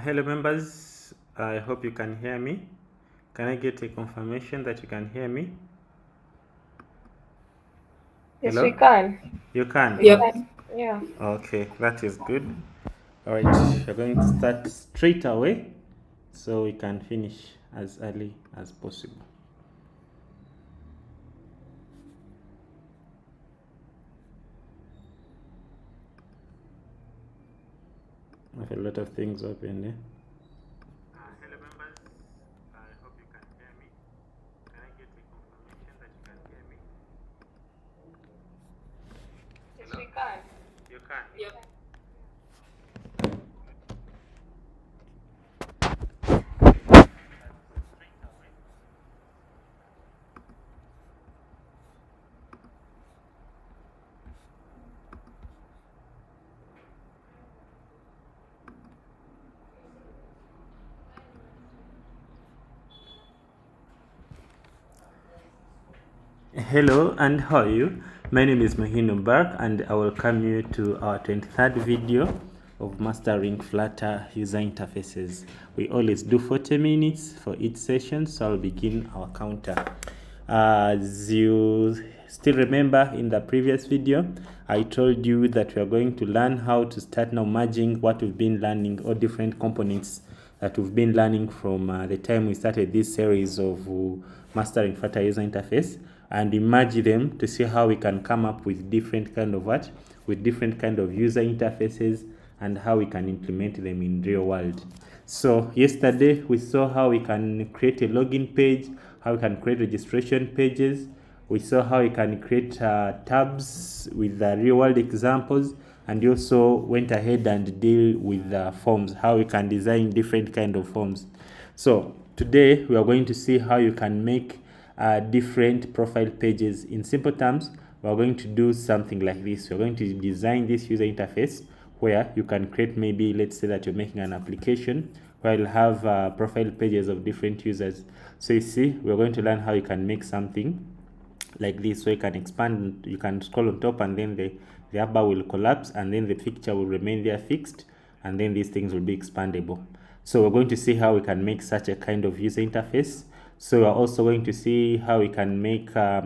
Hello members, I hope you can hear me. Can I get a confirmation that you can hear me? Yes, Hello? we can. You can? Yep. Yeah. Okay, that is good. All right, we're going to start straight away so we can finish as early as possible. I have a lot of things open there. Hello members, I hope you can hear me. Can I get a confirmation that you can hear me? Yes, we can. You can? Yep. Hello and how are you? My name is Mahino Bark and I welcome you to our 23rd video of mastering Flutter user interfaces. We always do 40 minutes for each session, so I'll begin our counter. As you still remember in the previous video, I told you that we are going to learn how to start now merging what we've been learning, all different components that we've been learning from the time we started this series of mastering Flutter user interface, and we merge them to see how we can come up with different kind of different kind of user interfaces and how we can implement them in real world. So yesterday we saw how we can create a login page, how we can create registration pages. We saw how we can create tabs with real world examples, and we also went ahead and deal with forms, how we can design different kind of forms. So today we are going to see how you can make different profile pages. In simple terms, we're going to do something like this. We're going to design this user interface where you can create, maybe let's say that you're making an application where you'll have profile pages of different users. So you see, we're going to learn how you can make something like this, so you can expand, you can scroll on top, and then the upper will collapse, and then the picture will remain there fixed, and then these things will be expandable. So we're going to see how we can make such a kind of user interface. So we're also going to see how we can make a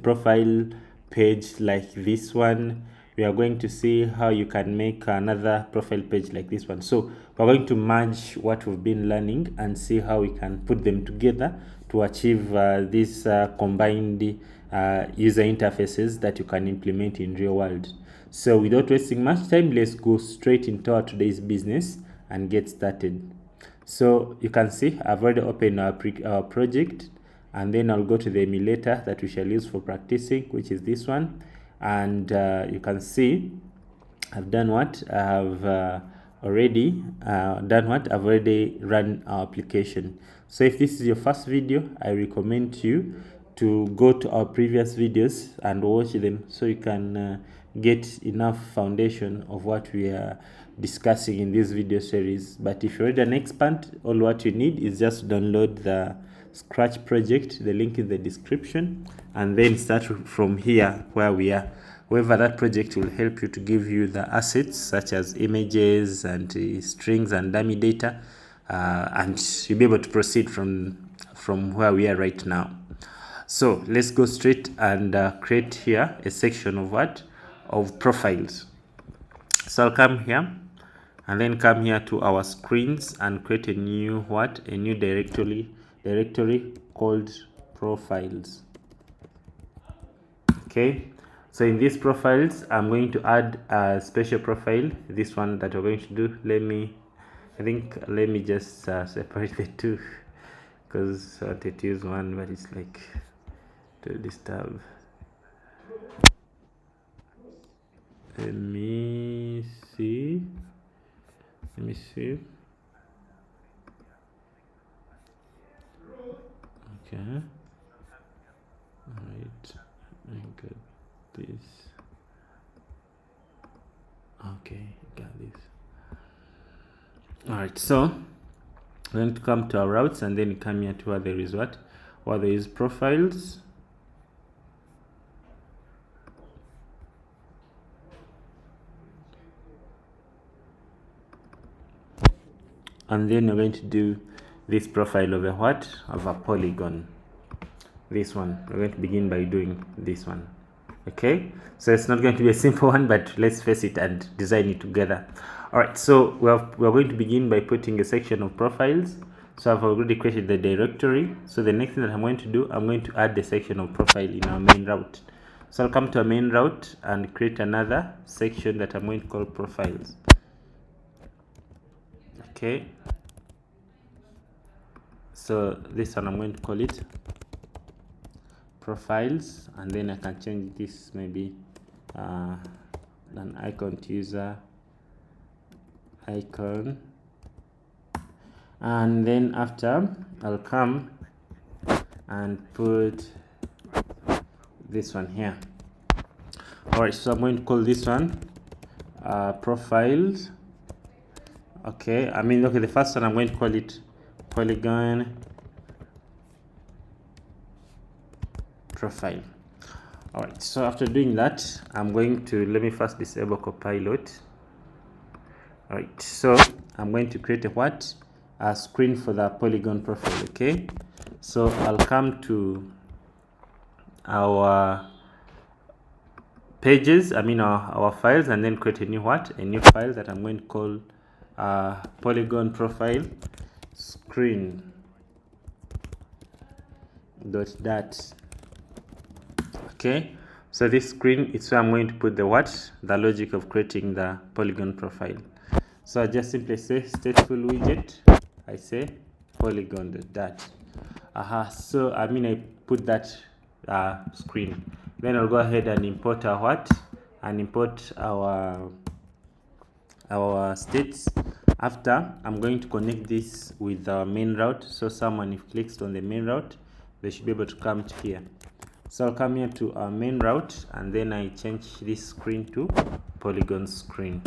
profile page like this one. We are going to see how you can make another profile page like this one. So we're going to merge what we've been learning and see how we can put them together to achieve these combined user interfaces that you can implement in real world. So without wasting much time, let's go straight into our today's business and get started. So you can see I've already opened our project, and then I'll go to the emulator that we shall use for practicing, which is this one. And you can see I've done what? I've already run our application. So if this is your first video, I recommend you to go to our previous videos and watch them, so you can get enough foundation of what we are discussing in this video series. But if you're already an expert, all what you need is just download the Scratch project, the link in the description, and then start from here where we are. However, that project will help you to give you the assets such as images and strings and dummy data, and you'll be able to proceed from where we are right now. So let's go straight and create here a section of what? Of profiles. So I'll come here and then come here to our screens and create a new what? A new directory called profiles. Okay, so in these profiles, I'm going to add a special profile, this one that we're going to do. Let me just separate the two, because I wanted to use one, but it's like to disturb. Let me see. Okay, all right, I got this. Okay, got this. All right, so we're going to come to our routes, and then come here to where there is what? Where there is profiles. And then you're going to do this profile of a what? Of a polygon. This one, we're going to begin by doing this one. Okay, so it's not going to be a simple one, but let's face it and design it together. All right, so we're going to begin by putting a section of profiles. So I've already created the directory. So the next thing that I'm going to do, I'm going to add the section of profile in our main route. So I'll come to our main route and create another section that I'm going to call profiles. Okay, so this one I'm going to call it profiles, and then I can change this, maybe an icon to user icon, and then after I'll come and put this one here. All right, so I'm going to call this one profiles. Okay, the first one I'm going to call it polygon profile. All right, so after doing that, I'm going to, let me first disable Copilot. All right, so I'm going to create a screen for the polygon profile. Okay, so I'll come to our pages, our files, and then create a new file that I'm going to call polygon profile screen .dat. Okay, so this screen is where I'm going to put the logic of creating the polygon profile. So I just simply say stateful widget, I say polygon.dat. So I put that screen. Then I'll go ahead and import our states. After, I'm going to connect this with our main route. So someone, if clicks on the main route, they should be able to come to here. So I'll come here to our main route, and then I change this screen to polygon screen.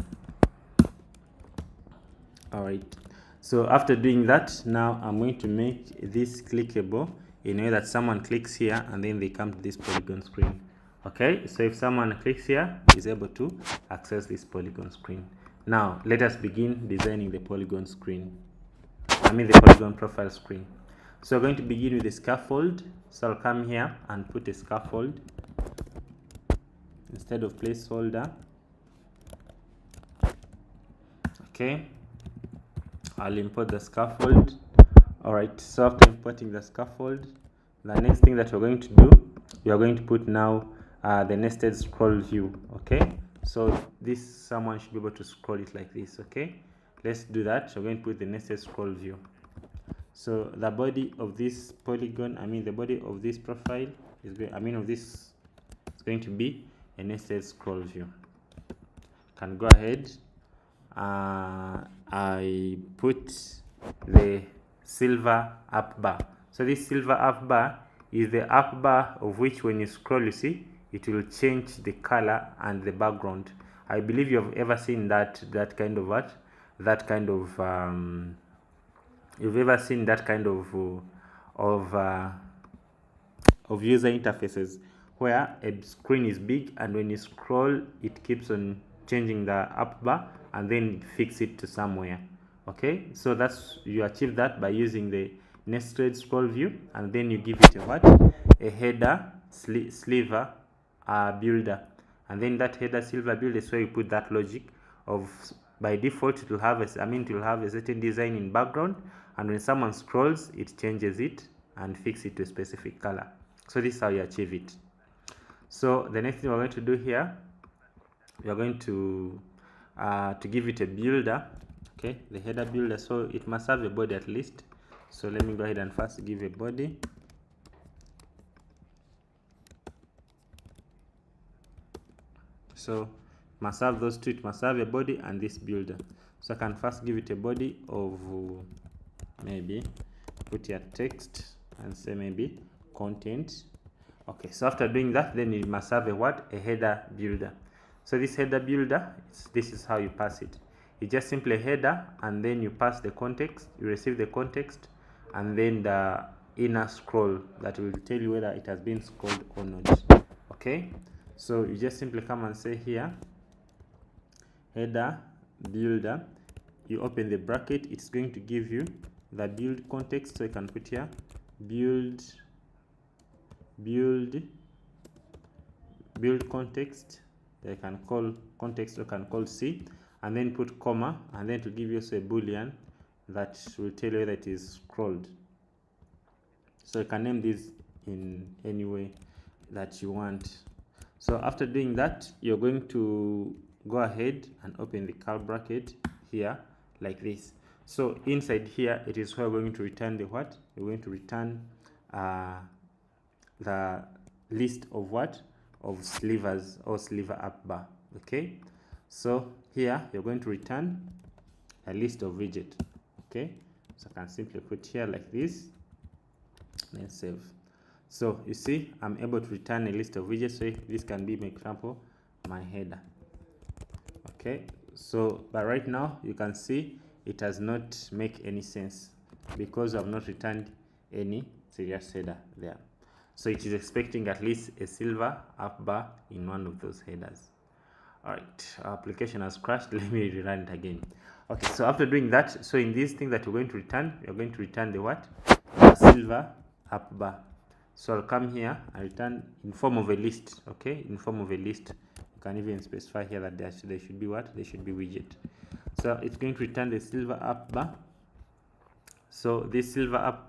All right, so after doing that, now I'm going to make this clickable in a way that someone clicks here and then they come to this polygon screen. Okay, so if someone clicks here, is able to access this polygon screen. Now let us begin designing the polygon screen, the polygon profile screen. So we're going to begin with the scaffold. So I'll come here and put a scaffold instead of placeholder. Okay, I'll import the scaffold. All right, so after importing the scaffold, the next thing that we're going to do, we are going to put now the nested scroll view. Okay, so someone should be able to scroll it like this. Okay, let's do that. We're going to put the nested scroll view. So the body of this polygon, the body of this profile is going to be a nested scroll view. Can go ahead. I put the silver up bar. So this silver up bar is the up bar of which when you scroll, you see it will change the color and the background. I believe you have ever seen you've ever seen that kind of user interfaces where a screen is big and when you scroll it keeps on changing the up bar and then fix it to somewhere. Okay, so you achieve that by using the nested scroll view, and then you give it a header sliver builder, and then that header sliver builder is where you put that logic of, by default it will have a certain design in background, and when someone scrolls it changes it and fix it to a specific color. So this is how you achieve it. So the next thing we're going to do here, we are going to give it a builder. Okay, the header builder, so it must have a body at least. So let me go ahead and first give a body. So must have those two. It must have a body and this builder. So I can first give it a body of maybe put here text and say maybe content. Okay, so after doing that, then it must have a header builder. So this header builder, this is how you pass it. It's just simply a header, and then you pass the context, you receive the context, and then the inner scroll that will tell you whether it has been scrolled or not. Okay, so you just simply come and say here header builder, you open the bracket, it's going to give you the build context, so you can put here build context. You can call context, or can call C, and then put comma, and then to give you also a boolean that will tell you whether it is scrolled. So you can name this in any way that you want. So after doing that, you're going to go ahead and open the curly bracket here like this. So inside here, it is where we're going to return we're going to return the list of slivers or sliver up bar. Okay, so here you're going to return a list of widget. Okay, so I can simply put here like this, then save. So you see I'm able to return a list of widgets. So this can be, for example, my header. Okay, so but right now you can see it does not make any sense because I've not returned any serious header there. So it is expecting at least a silver up bar in one of those headers. All right, our application has crashed. Let me rerun it again. Okay, so after doing that, so in this thing that we're going to return, we're going to return the silver up bar. So I'll come here and return in form of a list. Okay, in form of a list. You can even specify here that there should be there should be widget. So it's going to return the silver up bar. So this sliver up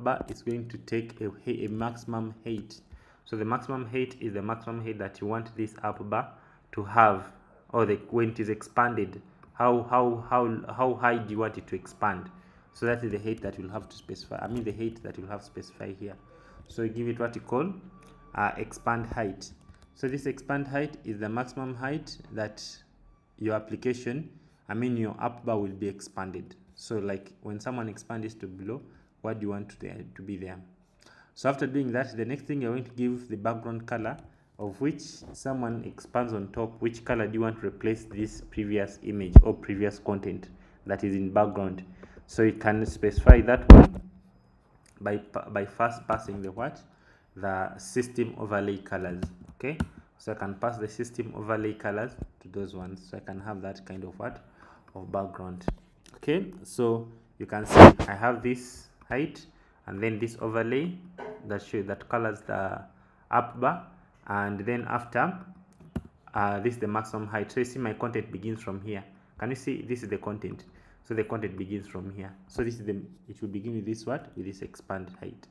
bar is going to take a maximum height. So the maximum height is the maximum height that you want this up bar to have, or when it is expanded, how high do you want it to expand? So that is the height that you'll have to specify. The height that you'll have to specify here. So you give it what you call expand height. So this expand height is the maximum height that your application, your app bar will be expanded. So like when someone expands to below, what do you want to be there? So after doing that, the next thing you're going to give the background color, of which someone expands on top. Which color do you want to replace this previous image or previous content that is in background? So you can specify that one by first passing the system overlay colors. Okay, so I can pass the system overlay colors to those ones, so I can have that kind of of background. Okay, so you can see I have this height and then this overlay that colors the up bar, and then after this is the maximum height. So you see my content begins from here. Can you see this is the content? So the content begins from here. So this is it will begin with this with this expand height.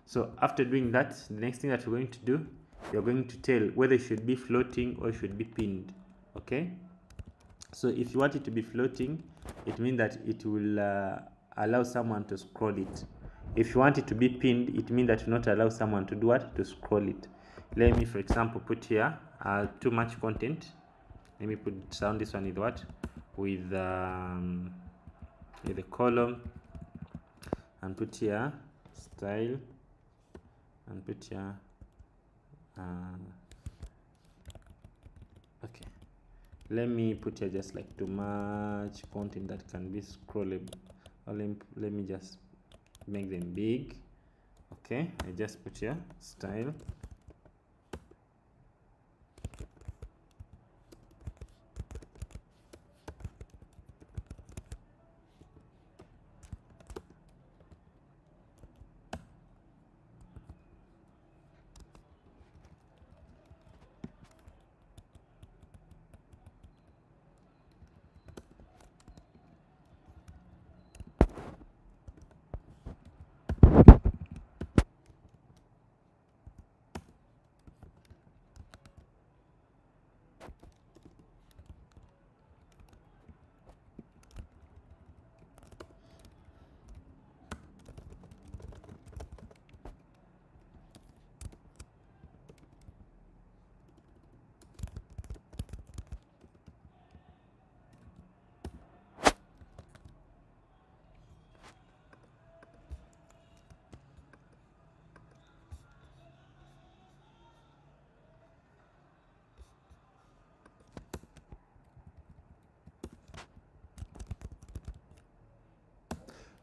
So after doing that, the next thing that you're going to do, you're going to tell whether it should be floating or it should be pinned. Okay, so if you want it to be floating, it means that it will allow someone to scroll it. If you want it to be pinned, it means that you not allow someone to do what? To scroll it. Let me, for example, put here too much content. Let me surround this one with what? With the column, and put here style, and put here okay, let me put here just like too much content that can be scrollable. Or let me just make them big. Okay, I just put here style,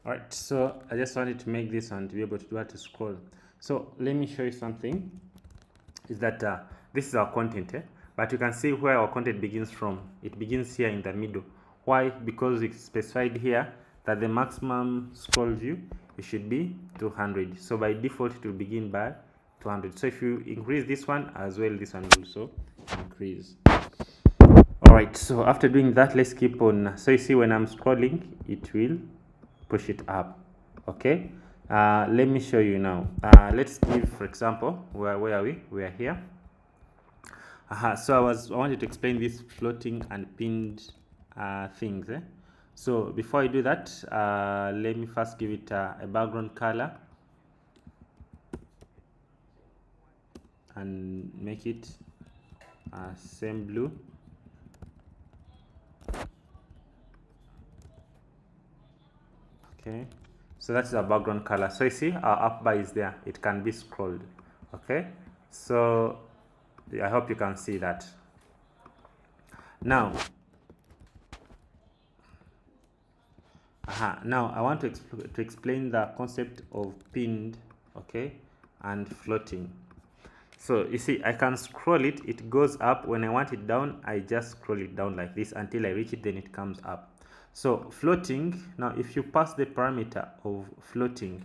all right. So I just wanted to make this one to be able to do how to scroll. So let me show you something. Is that this is our content, but you can see where our content begins from. It begins here in the middle. Why? Because it's specified here that the maximum scroll view, it should be 200. So by default it will begin by 200. So if you increase this one as well, this one will also increase. All right, so after doing that, let's keep on. So you see when I'm scrolling, it will push it up. Okay, let me show you now. Let's give, for example, where are we? We are here. So I wanted to explain this floating and pinned things. So before I do that, let me first give it a background color and make it same blue. Okay, so that's the background color. So you see our up bar is there, it can be scrolled. Okay, so I hope you can see that. Now now I want to explain the concept of pinned, okay, and floating. So you see I can scroll it, it goes up. When I want it down, I just scroll it down like this until I reach it, then it comes up. So floating, now if you pass the parameter of floating,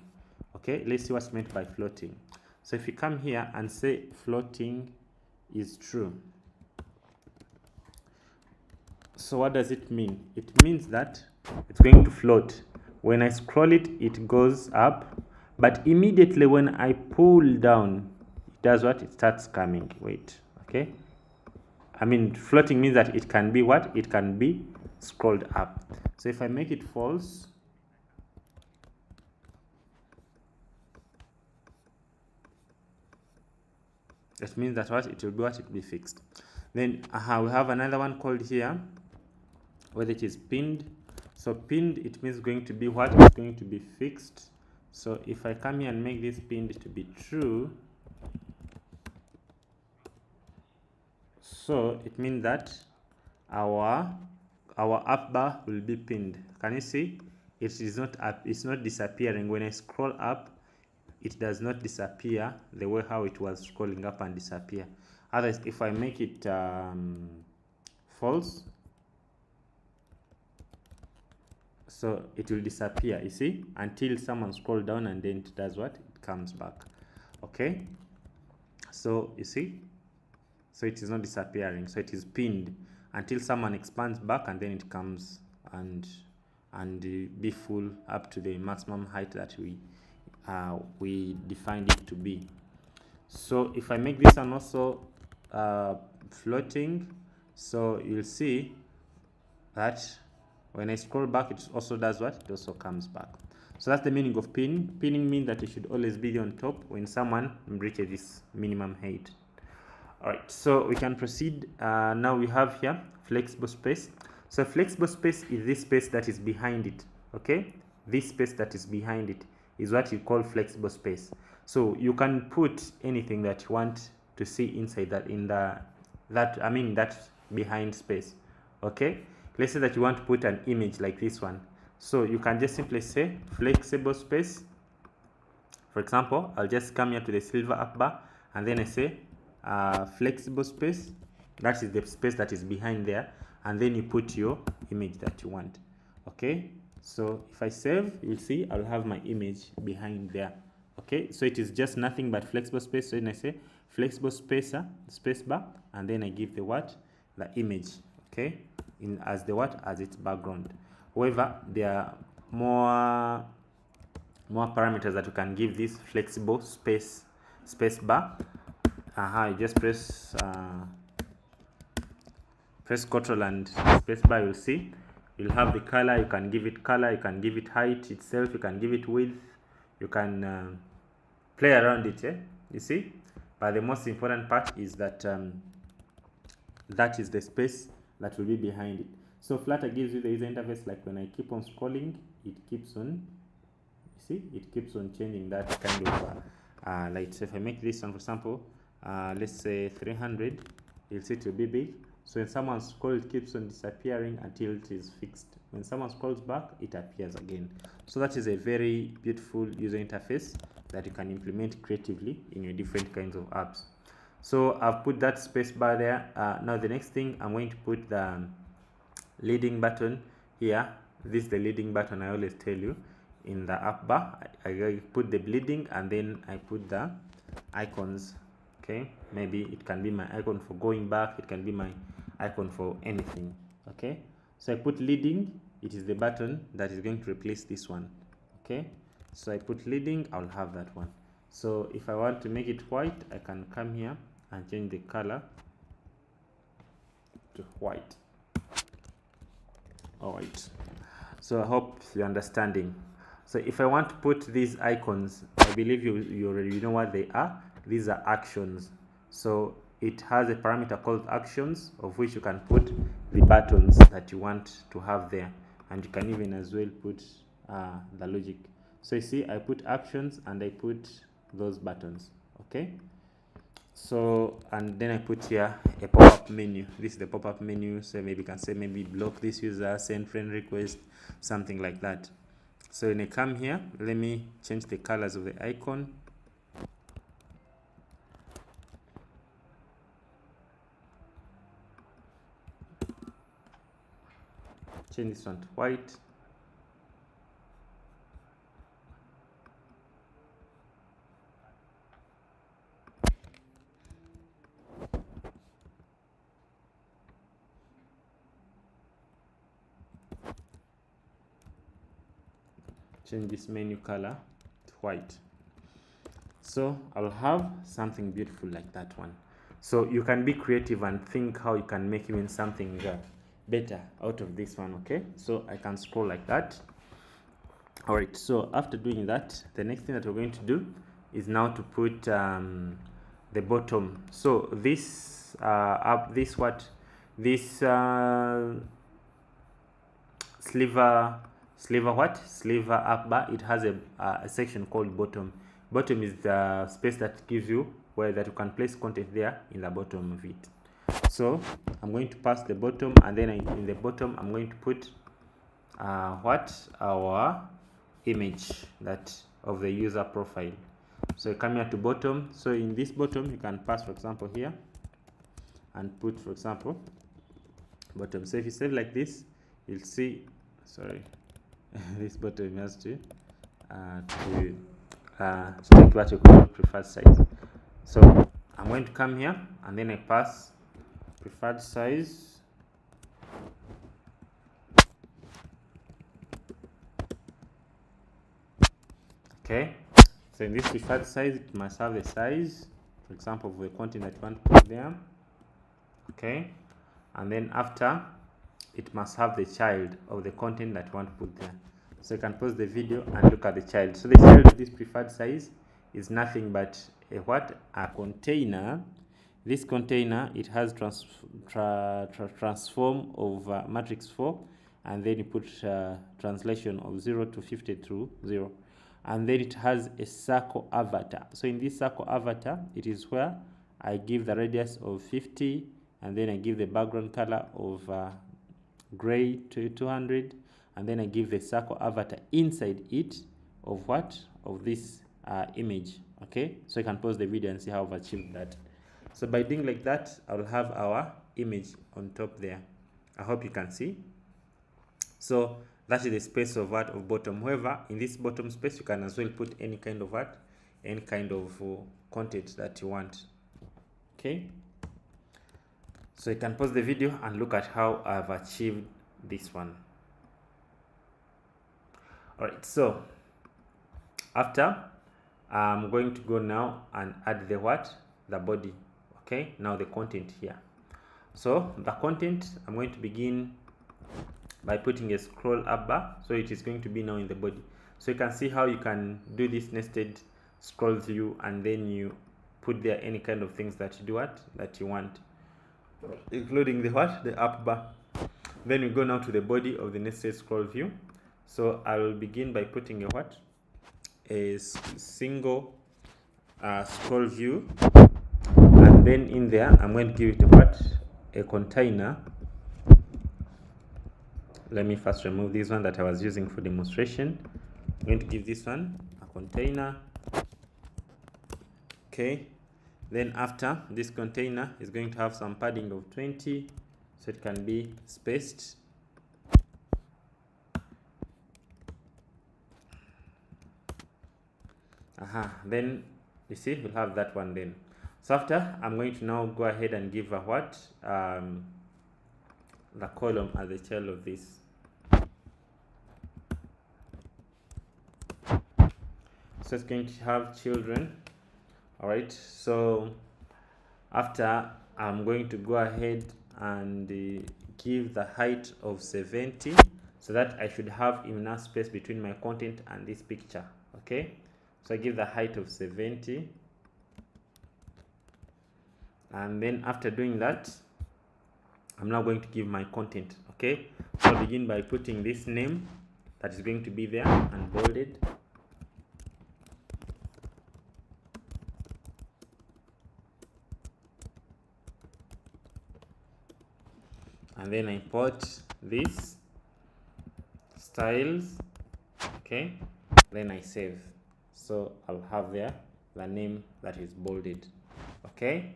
okay, let's see what's meant by floating. So if you come here and say floating is true, so what does it mean? It means that it's going to float. When I scroll it, it goes up, but immediately when I pull down, it does what? It starts coming. Wait, okay, I mean floating means that it can be what? It can be scrolled up. So if I make it false, that means that what? It will be what? It will be fixed. Then we have another one called here, whether it is pinned. So pinned, it means going to be what? It's going to be fixed. So if I come here and make this pinned to be true, so it means that our up bar will be pinned. Can you see? It is not up, it's not disappearing. When I scroll up, it does not disappear the way how it was scrolling up and disappear. Otherwise, if I make it false, so it will disappear, you see, until someone scroll down, and then it does what? It comes back. Okay, so you see, so it is not disappearing, so it is pinned until someone expands back, and then it comes and be full up to the maximum height that we defined it to be. So if I make this one also floating, so you'll see that when I scroll back, it also does what? It also comes back. So that's the meaning of pinning. Pinning means that it should always be on top when someone reaches this minimum height. All right, so we can proceed. Now we have here flexible space. So flexible space is this space that is behind it. Okay, this space that is behind it is what you call flexible space. So you can put anything that you want to see inside that, that behind space. Okay, let's say that you want to put an image like this one, so you can just simply say flexible space. For example, I'll just come here to the silver up bar, and then I say flexible space. That is the space that is behind there, and then you put your image that you want. Okay, so if I save, you'll see I'll have my image behind there. Okay, so it is just nothing but flexible space. So then I say flexible spacer, space bar, and then I give the what? The image. Okay, as the what? As its background. However, there are more parameters that you can give this flexible space bar. You just press Ctrl and space bar. You'll see you'll have the color. You can give it color, you can give it height itself, you can give it width, you can play around it, you see. But the most important part is that that is the space that will be behind it. So Flutter gives you the user interface, like when I keep on scrolling, it keeps on, you see, it keeps on changing that kind of light. So if I make this one, for example, let's say 300, you'll see it will be big. So when someone scrolls, it keeps on disappearing until it is fixed. When someone scrolls back, it appears again. So that is a very beautiful user interface that you can implement creatively in your different kinds of apps. So I've put that space bar there. Now the next thing, I'm going to put the leading button here. This is the leading button I always tell you in the app bar. I put the bleeding, and then I put the icons. Okay, maybe it can be my icon for going back, it can be my icon for anything. Okay, so I put leading, it is the button that is going to replace this one. Okay, so I put leading, I'll have that one. So if I want to make it white, I can come here and change the color to white. All right, so I hope you're understanding. So if I want to put these icons, I believe you already know what they are. These are actions. So it has a parameter called actions, of which you can put the buttons that you want to have there, and you can even as well put the logic. So you see, I put actions and I put those buttons. Okay, so and then I put here a pop-up menu. This is the pop-up menu. So maybe you can say maybe block this user, send friend request, something like that. So when I come here, let me change the colors of the icon. Change this one to white. Change this menu color to white. So I'll have something beautiful like that one. So you can be creative and think how you can make even something better out of this one. Okay, so I can scroll like that. All right, so after doing that, the next thing that we're going to do is now to put the bottom. So this sliver sliver what? Sliver up bar. It has a section called bottom. Bottom is the space that gives you where that you can place content there in the bottom of it. So I'm going to pass the bottom, and then in the bottom I'm going to put our image that of the user profile. So you come here to bottom. So in this bottom you can pass, for example, here and put, for example, bottom. So if you save like this, you'll see, sorry, this bottom has to select what you call preferred size. So I'm going to come here and then I pass preferred size. Okay, so in this preferred size, it must have the size, for example, of the content that you want to put there. Okay, and then after, it must have the child of the content that you want to put there. So you can pause the video and look at the child. So the child of this preferred size is nothing but a container. This container, it has transform of matrix 4, and then you put translation of 0 to 50 through 0, and then it has a circle avatar. So in this circle avatar, it is where I give the radius of 50, and then I give the background color of gray to 200, and then I give the circle avatar inside it of what? Of this image. Okay, so you can pause the video and see how I've achieved that. So by doing like that, I'll have our image on top there. I hope you can see. So that is the space of what? Of bottom. However, in this bottom space, you can as well put any kind of what? Any kind of content that you want. Okay, so you can pause the video and look at how I've achieved this one. All right, so after, I'm going to go now and add the what? The body. Okay, now the content here. So the content, I'm going to begin by putting a scroll up bar. So it is going to be now in the body. So you can see how you can do this nested scroll view, and then you put there any kind of things that you do what? That you want, including the what? The up bar. Then we go now to the body of the nested scroll view. So I will begin by putting a what? A single scroll view, and then in there I'm going to give it a what? A container. Let me first remove this one that I was using for demonstration. I'm going to give this one a container. Okay, then after, this container is going to have some padding of 20, so it can be spaced. Then you see we'll have that one then. So after, I'm going to now go ahead and give a what? The column as the child of this. So it's going to have children. All right, so after, I'm going to go ahead and give the height of 70, so that I should have enough space between my content and this picture. Okay, so I give the height of 70, and then after doing that, I'm now going to give my content. Okay, so I'll begin by putting this name that is going to be there and bolded. And then I import this styles. Okay, then I save. So I'll have there the name that is bolded. Okay,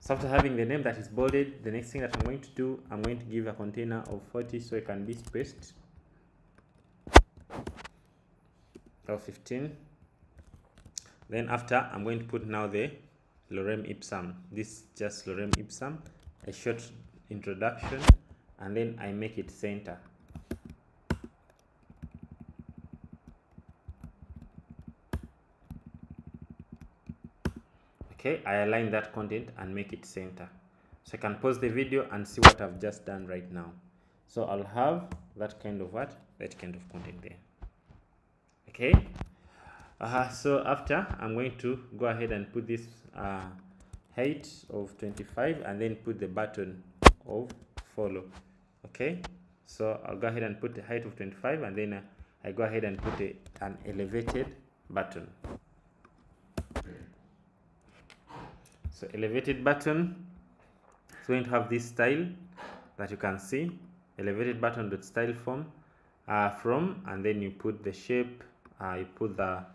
so after having the name that is bolded, the next thing that I'm going to do, I'm going to give a container of 40 so it can be spaced, or 15. Then after, I'm going to put now the lorem ipsum. This is just lorem ipsum, a short introduction, and then I make it center. Okay, I align that content and make it center. So I can pause the video and see what I've just done right now. So I'll have that kind of what? That kind of content there. Okay. So after, I'm going to go ahead and put this height of 25, and then put the button of follow. Okay, So I'll go ahead and put a height of 25, and then I go ahead and put an elevated button. So elevated button is going to have this style that you can see, elevated button dot style form from, and then you put the shape, you put the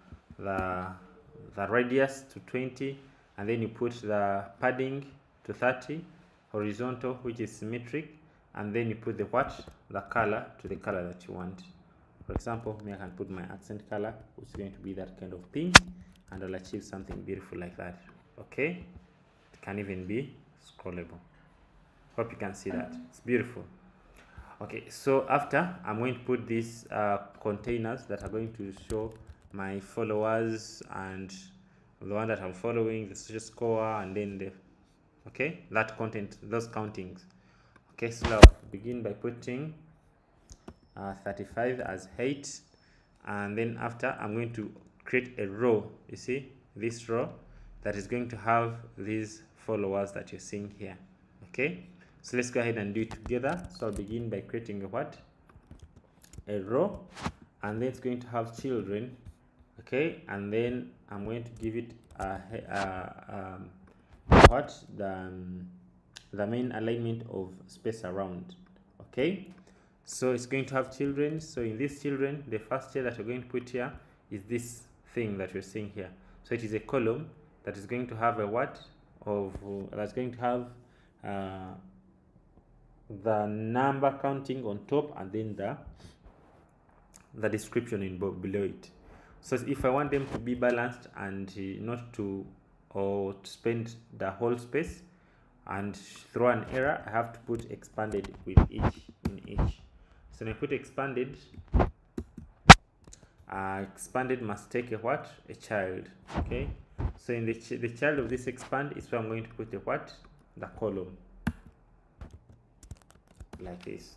radius to 20, and then you put the padding to 30, horizontal, which is symmetric, and then you put the color to the color that you want. For example, me, I can put my accent color, which is going to be that kind of pink, and I'll achieve something beautiful like that. Okay, it can even be scrollable. Hope you can see that. It's beautiful. Okay, so after, I'm going to put these containers that are going to show my followers and the one that I'm following, the social score, and then that content, those countings. Okay, so I'll begin by putting 35 as height, and then after, I'm going to create a row. You see this row that is going to have these followers that you're seeing here. Okay, so let's go ahead and do it together. So I'll begin by creating a row, and then it's going to have children. Okay, and then I'm going to give it the main alignment of space around. Okay, so it's going to have children. So in these children, the first child that we're going to put here is this thing that we're seeing here. So it is a column that is going to have that's going to have the number counting on top, and then the description below it. So if I want them to be balanced and not to spend the whole space and throw an error, I have to put expanded with each. So when I put expanded, expanded must take a child. Okay, so in the child of this expand is where I'm going to put the column, like this.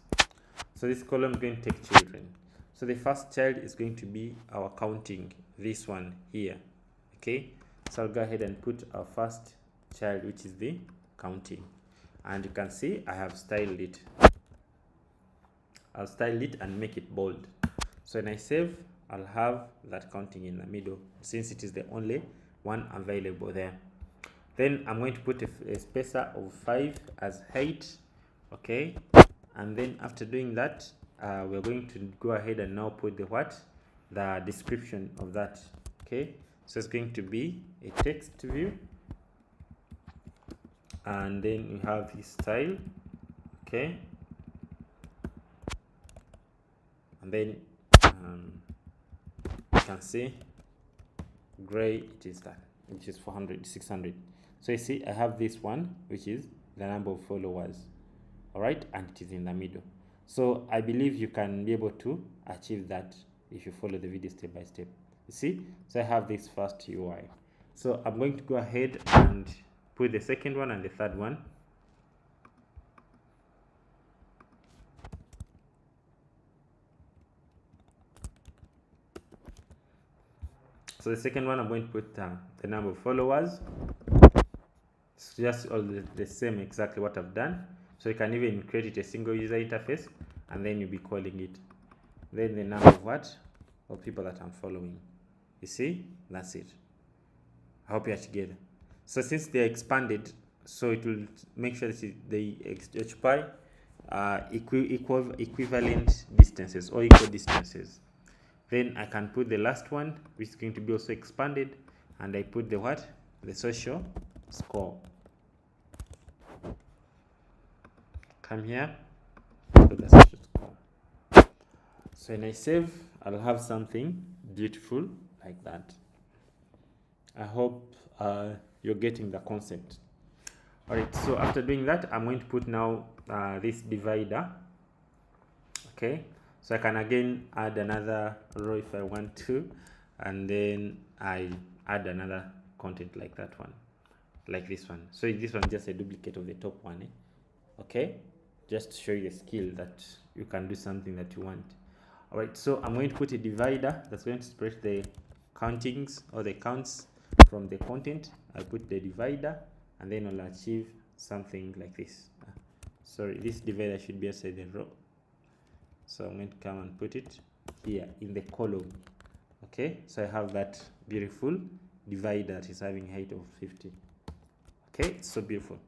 So this column is going to take children. So the first child is going to be our counting, this one here. Okay, so I'll go ahead and put our first child, which is the counting, and you can see I have styled it. I'll style it and make it bold. So when I save, I'll have that counting in the middle, since it is the only one available there. Then I'm going to put a spacer of 5 as height. Okay, and then after doing that, we're going to go ahead and now put the description of that. Okay, so it's going to be a text view, and then we have his style. Okay, and then you can see gray, it is that, which is 600. So you see I have this one, which is the number of followers. All right, and it is in the middle. So I believe you can be able to achieve that if you follow the video step by step. You see, so I have this first UI. So I'm going to go ahead and put the second one and the third one. So the second one, I'm going to put the number of followers. It's just all the same, exactly what I've done. So you can even create it a single user interface, and then you'll be calling it. Then the number of people that I'm following. You see, that's it. I hope you're together. So since they're expanded, so it will make sure that they occupy equivalent distances or equal distances. Then I can put the last one, which is going to be also expanded, and I put the social score. Come here, put the social score. So when I save, I'll have something beautiful like that. I hope you're getting the concept. All right, so after doing that, I'm going to put now this divider. Okay, so I can again add another row if I want to, and then I add another content like that one, like this one. So this one is just a duplicate of the top one. Okay, just to show you the skill that you can do something that you want. All right, so I'm going to put a divider that's going to separate the countings or the counts from the content. I put the divider, and then I'll achieve something like this. Sorry, this divider should be outside the row. So I'm going to come and put it here in the column. Okay, so I have that beautiful divider that is having height of 50. Okay, so beautiful.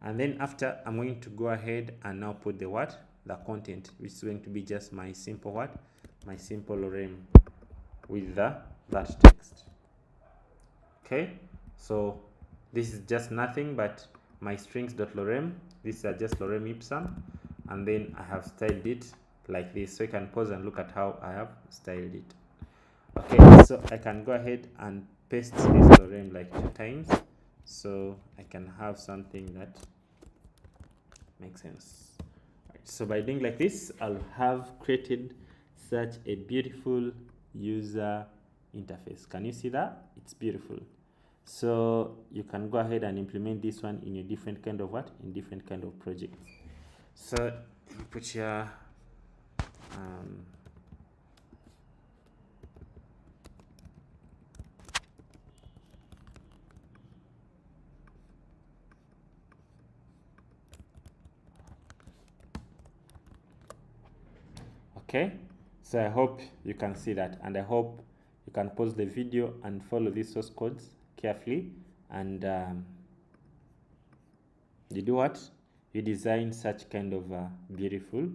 And then after, I'm going to go ahead and now put the what? The content, which is going to be just my simple what? My simple lorem with that text. Okay, so this is just nothing but my strings.lorem. These are just lorem ipsum, and then I have styled it like this. So you can pause and look at how I have styled it. Okay, so I can go ahead and paste this lorem like 2 times, so I can have something that makes sense. Right, so by doing like this, I'll have created such a beautiful user interface. Can you see that? It's beautiful. So you can go ahead and implement this one in a different kind of what? In different kind of projects. So you put here okay, so I hope you can see that, and I hope you can pause the video and follow these source codes carefully, and you do what? You design such kind of beautiful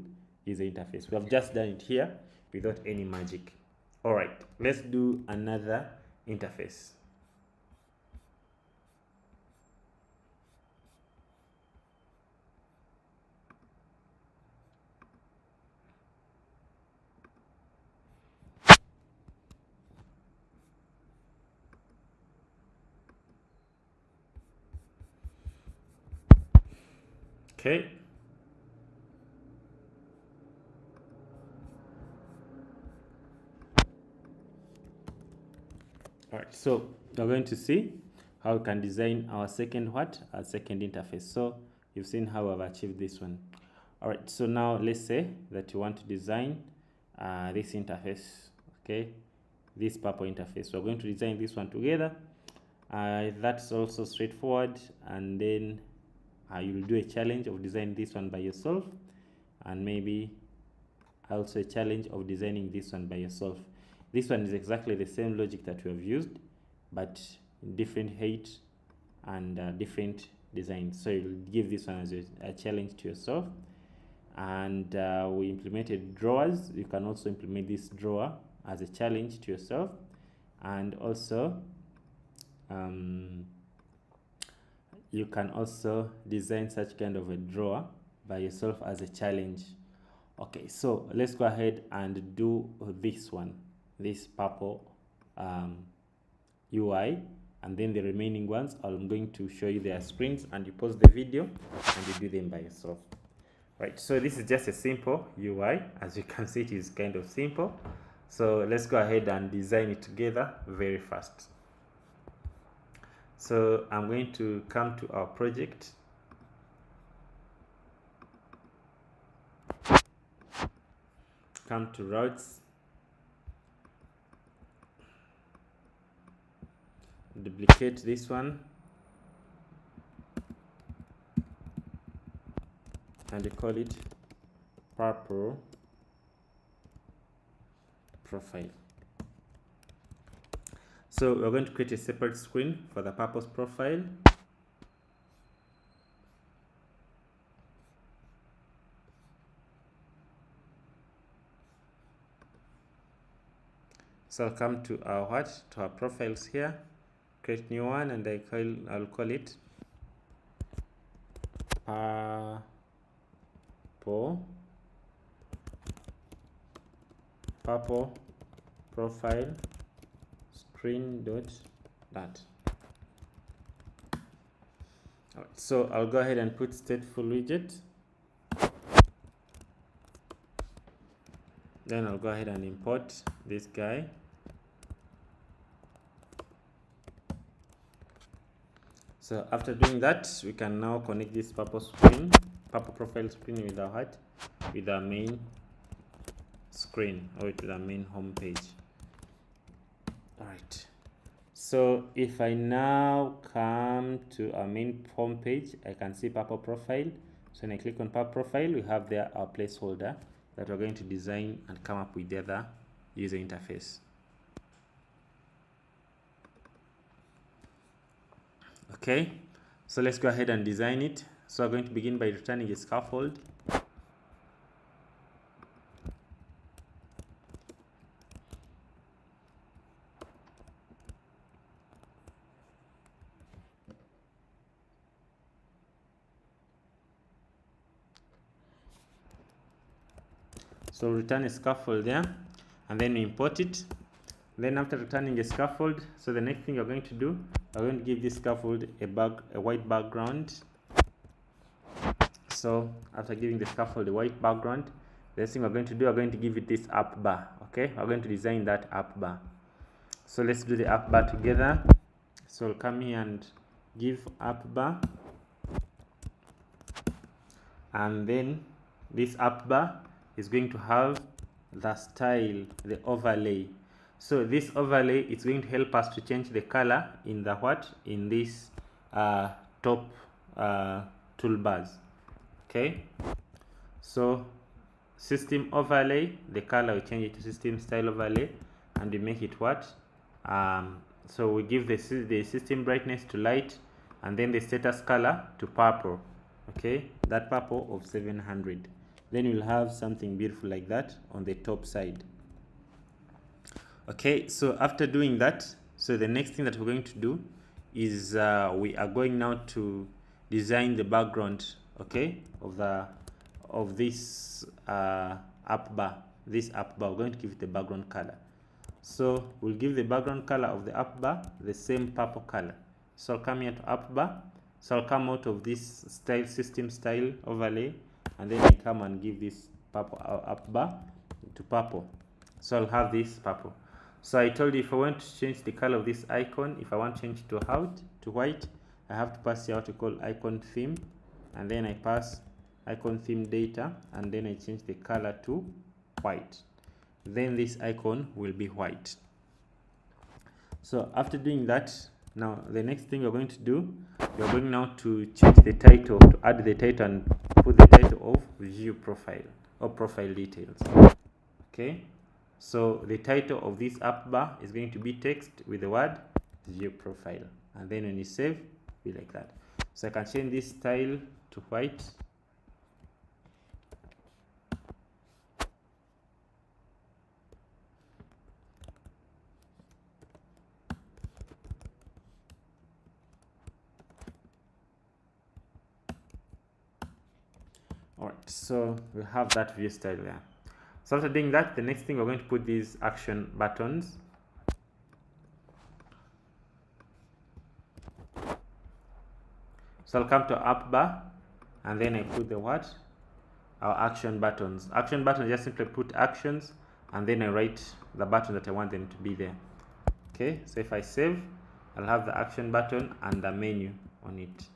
user interface. We have just done it here without any magic. All right, let's do another interface. Okay. All right, so we're going to see how we can design our second what? Our second interface. So you've seen how I've achieved this one. All right, so now let's say that you want to design this interface, okay? This purple interface. We're going to design this one together. That's also straightforward, and then you'll do a challenge of designing this one by yourself, and maybe also a challenge of designing this one by yourself. This one is exactly the same logic that we have used, but in different height and different designs. So you'll give this one as a challenge to yourself. And we implemented drawers. You can also implement this drawer as a challenge to yourself, and also you can also design such kind of a drawer by yourself as a challenge. Okay, so let's go ahead and do this one, this purple UI, and then the remaining ones I'm going to show you their screens, and you pause the video and you do them by yourself. Right, so this is just a simple UI. As you can see, it is kind of simple. So let's go ahead and design it together very fast. So I'm going to come to our project. Come to routes. Duplicate this one. And you call it purple profile. So we're going to create a separate screen for the purpose profile. So I'll come to our to our profiles here, create new one, and I'll call it purple profile screen.dat. So I'll go ahead and put stateful widget. Then I'll go ahead and import this guy. So after doing that, we can now connect this purple profile screen with our with our main screen, or with our main home page. All right. So if I now come to our main home page, I can see purple profile. So when I click on purple profile, we have there our placeholder. that we're going to design and come up with the other user interface. Okay, so let's go ahead and design it. So we're going to begin by returning a scaffold. So return a scaffold there, and then we import it. Then after returning a scaffold, so the next thing you're going to do, we're going to give this scaffold a white background. So after giving the scaffold a white background, the next thing we're going to do, we're going to give it this up bar. Okay, we're going to design that up bar. So let's do the up bar together. So I'll come here and give up bar, and then this up bar is going to have the style, the overlay. So this overlay is going to help us to change the color in the in this top toolbars. Okay, so system overlay, the color we change it to system style overlay, and we make it so we give the system brightness to light, and then the status color to purple. Okay, that purple of 700. Then you'll have something beautiful like that on the top side. Okay, so after doing that, so the next thing that we're going to do is we are going now to design the background, okay, of this up bar. This up bar, we're going to give it the background color. So we'll give the background color of the up bar the same purple color. So I'll come here to up bar. So I'll come out of this style, system style overlay, and then I come and give this purple up bar to purple. So I'll have this purple. So I told you, if I want to change the color of this icon, if I want to change it to white, I have to pass here what we call icon theme, and then I pass icon theme data, and then I change the color to white. Then this icon will be white. So after doing that, now the next thing we're going to do, we're going now to change the title, to add the title and put the title of view profile or profile details. Okay, so the title of this up bar is going to be text with the word view profile, and then when you save, be like that. So I can change this style to white. Alright, so we have that view style there. So after doing that, the next thing we're going to put these action buttons. So I'll come to up bar, and then I put the our action buttons. Action buttons, just simply put actions, and then I write the button that I want them to be there. Okay, so if I save, I'll have the action button and the menu on it.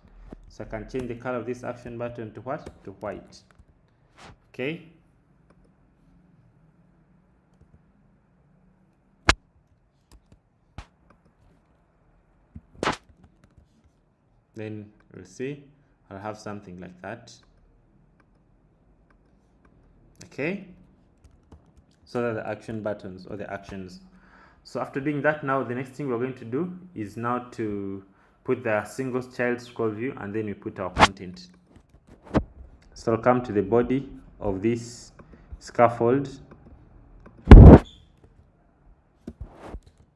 So I can change the color of this action button to to white. Okay, then we'll see I'll have something like that. Okay, so that the action buttons or the actions. So after doing that, now the next thing we're going to do is now to put the single child scroll view, and then we put our content. So I'll come to the body of this scaffold,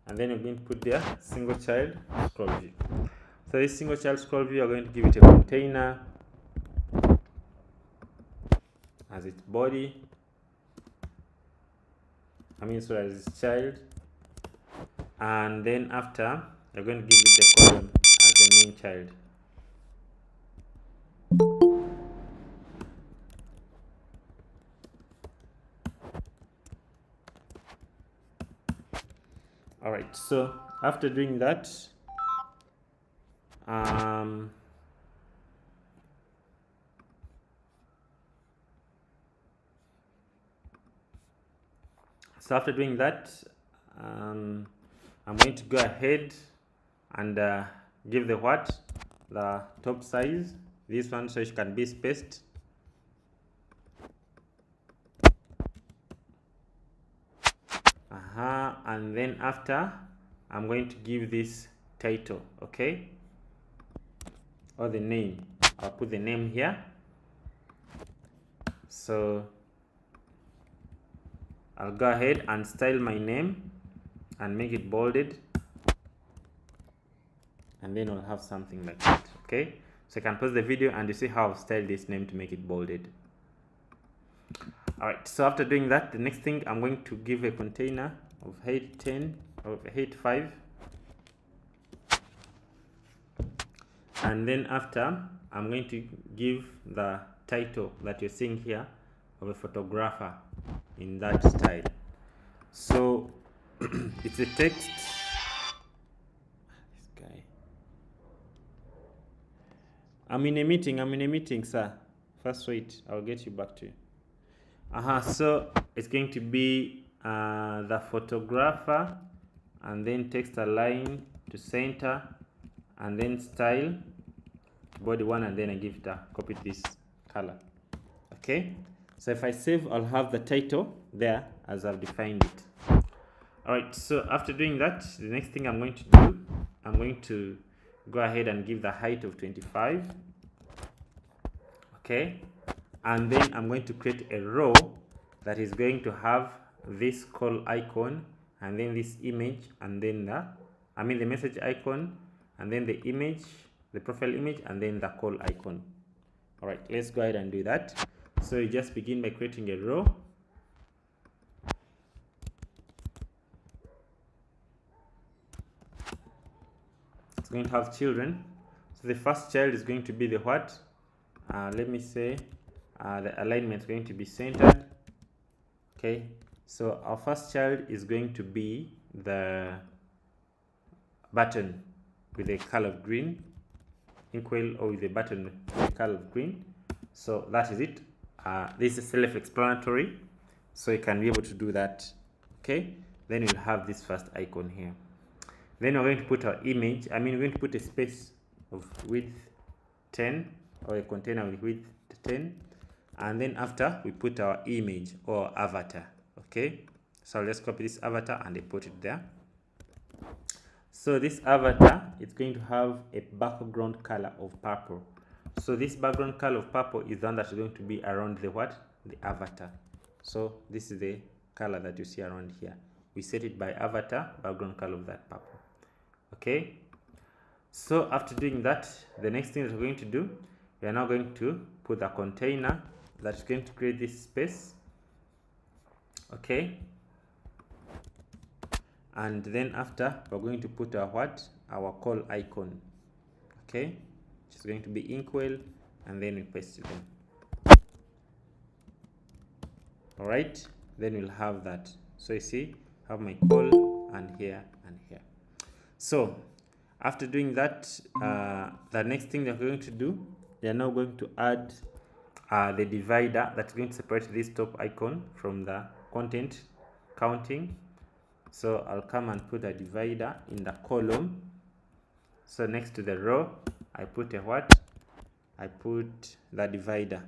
and then we're going to put their single child scroll view. So this single child scroll view, are going to give it a container as its body, so as its child, and then after you're going to give it the column as the main child. Alright, so after doing that, I'm going to go ahead and give the top size, this one, so it can be spaced. and then after I'm going to give this title, okay, or the name. I'll put the name here. So I'll go ahead and style my name and make it bolded, and then I'll have something like that. Okay, so I can pause the video and you see how I've styled this name to make it bolded. Alright, so after doing that, the next thing, I'm going to give a container of height 10 or height 5, and then after I'm going to give the title that you're seeing here of a photographer in that style. So it's a text. This guy. I'm in a meeting, sir. First wait, I'll get you back to you. So it's going to be the photographer, and then text align to center, and then style body 1, and then I give it a copy this color. Okay, so if I save, I'll have the title there as I've defined it. Alright, so after doing that, the next thing I'm going to do, I'm going to go ahead and give the height of 25. Okay, and then I'm going to create a row that is going to have this call icon, and then this image, and then the message icon, and then the image, the profile image, and then the call icon. All right, let's go ahead and do that. So you just begin by creating a row. It's going to have children. So the first child is going to be the what? Let me say the alignment is going to be centered. Okay, so our first child is going to be the button with a color of green, inkwell, or with a button with a color of green. So that is it. This is self-explanatory, so you can be able to do that. Okay, then you'll have this first icon here. Then we're going to put our image. We're going to put a space of width 10, or a container with width 10, and then after we put our image or avatar. Okay, so let's copy this avatar and I put it there. So this avatar, it's going to have a background color of purple. So this background color of purple is the one that's going to be around the what? The avatar. So this is the color that you see around here. We set it by avatar, background color of that purple. Okay, so after doing that, the next thing that we're going to do, we are now going to put a container that's going to create this space. Okay, and then after we're going to put our what? Our call icon. Okay, which is going to be inkwell, and then we paste it in. All right, then we'll have that. So you see, I have my call, and here and here. So after doing that, the next thing that we're going to do, we are now going to add the divider that's going to separate this top icon from the content counting. So I'll come and put a divider in the column. So next to the row, I put a what? I put the divider.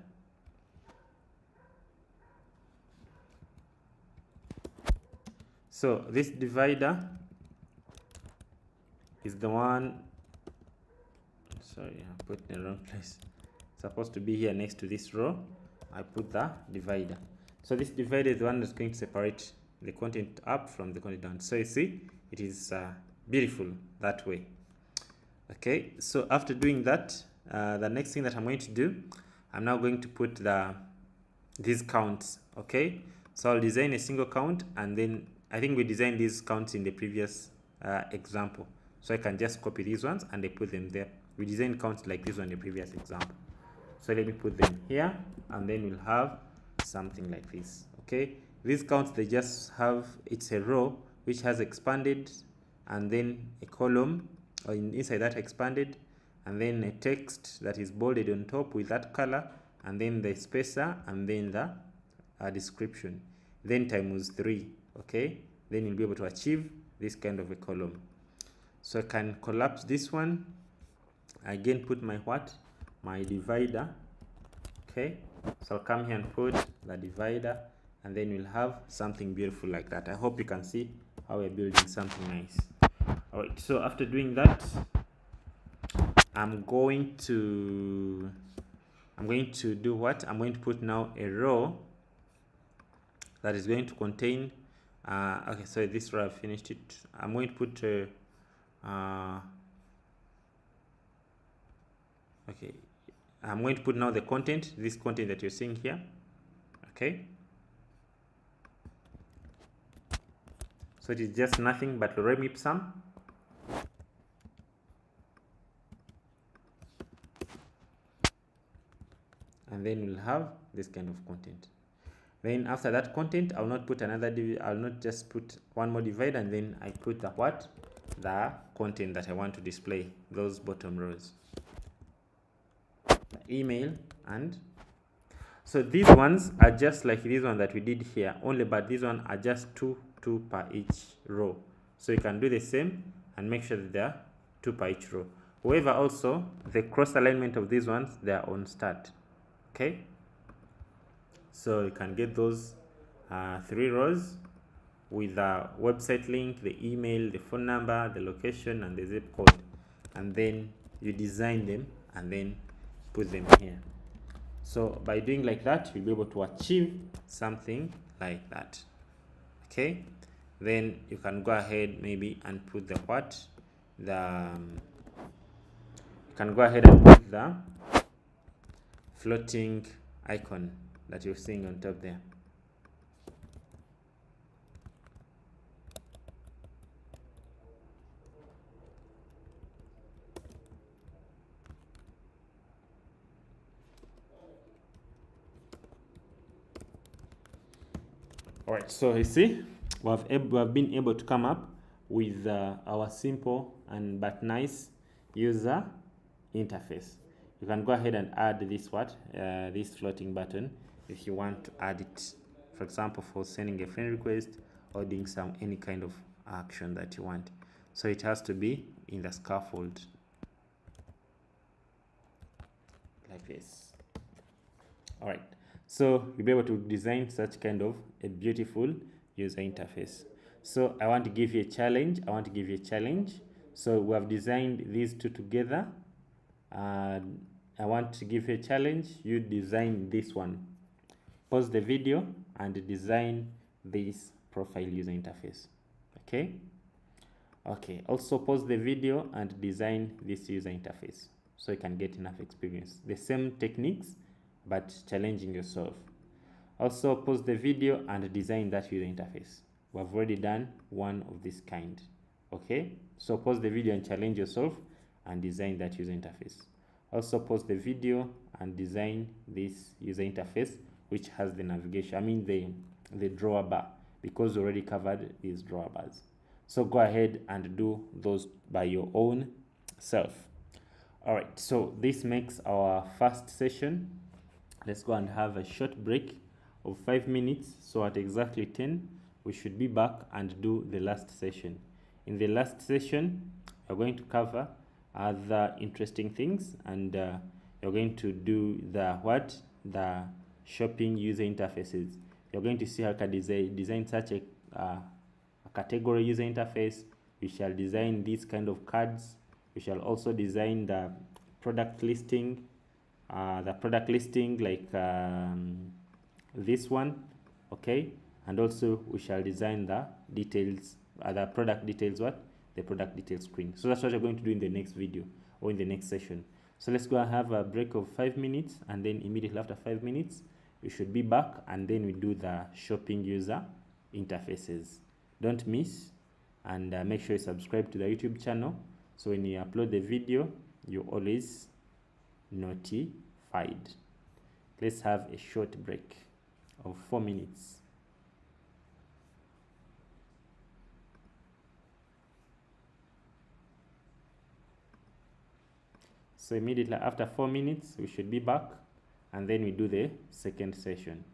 So this divider is the one, sorry, I put it in the wrong place. It's supposed to be here next to this row. I put the divider. So this divider is the one that's going to separate the content up from the content down. So you see, it is beautiful that way. Okay, so after doing that, the next thing that I'm going to do, I'm now going to put these counts. Okay, so I'll design a single count, and then I think we designed these counts in the previous example. So I can just copy these ones and I put them there. We designed counts like this one in the previous example. So let me put them here, and then we'll have something like this. Okay, these counts, they just have, it's a row which has expanded, and then a column, or inside that expanded, and then a text that is bolded on top with that color, and then the spacer, and then the description, then times 3. Okay, then you'll be able to achieve this kind of a column. So I can collapse this one, again put my what? My divider. Okay, so I'll come here and put the divider, and then we'll have something beautiful like that. I hope you can see how we're building something nice. All right, so after doing that, I'm going to do what? I'm going to put now a row that is going to contain okay, so this row I've finished it. I'm going to put okay, I'm going to put now the content, this content that you're seeing here. Okay, so it is just nothing but lorem ipsum, and then we'll have this kind of content. Then after that content, I'll not put another I'll not just put one more divide, and then I put the what? The content that I want to display, those bottom rows, the email. And so these ones are just like this one that we did here, only but these one are just two per each row. So you can do the same and make sure that they are 2 per each row. However, also the cross alignment of these ones, they are on start. Okay, so you can get those 3 rows with the website link, the email, the phone number, the location, and the zip code, and then you design them and then put them here. So by doing like that, you'll be able to achieve something like that. Okay, then you can go ahead maybe and put the what? You can go ahead and put the floating icon that you're seeing on top there. All right, so you see, we have been able to come up with our simple and but nice user interface. You can go ahead and add this this floating button if you want to add it, for example, for sending a friend request or doing any kind of action that you want. So it has to be in the scaffold like this. All right, so you'll be able to design such kind of a beautiful user interface. So I want to give you a challenge. So we have designed these two together. I want to give you a challenge. You design this one. Pause the video and design this profile user interface. Okay. Okay. Also pause the video and design this user interface so you can get enough experience. The same techniques, but challenging yourself. Also pause the video and design that user interface. We have already done one of this kind. Okay, so pause the video and challenge yourself and design that user interface. Also pause the video and design this user interface which has the navigation, I mean the drawer bar, because we already covered these drawer bars. So go ahead and do those by your own self. All right, so this makes our first session. Let's go and have a short break of 5 minutes. So at exactly 10, we should be back and do the last session. In the last session, we're going to cover other interesting things, and you're going to do the shopping user interfaces. You're going to see how to design such a category user interface. We shall design these kind of cards. We shall also design the product listing, like this one. Okay, and also we shall design the details, the product details, the product details screen. So that's what we're going to do in the next video or in the next session. So let's go and have a break of 5 minutes, and then immediately after 5 minutes we should be back, and then we do the shopping user interfaces. Don't miss, and make sure you subscribe to the YouTube channel, so when you upload the video you're always notified. Let's have a short break of 4 minutes. So immediately after 4 minutes we should be back, and then we do the second session.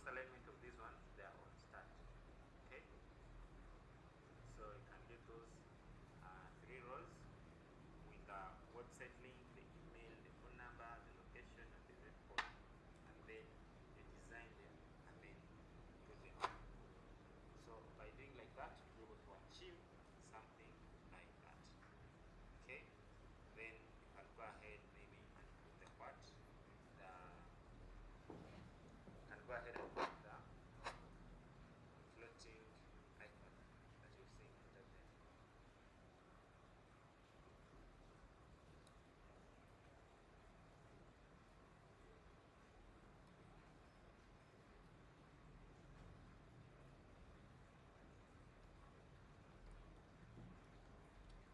post alignment of these ones, they are on start. Okay, so you can get those 3 rows with the website link, the email, the phone number, the location, and the zip code, and then you design them and then put them up. So by doing like that, you're able to achieve something like that. Okay, then you can go ahead maybe and put the what the can go ahead and put the floating icon that you've seen under there.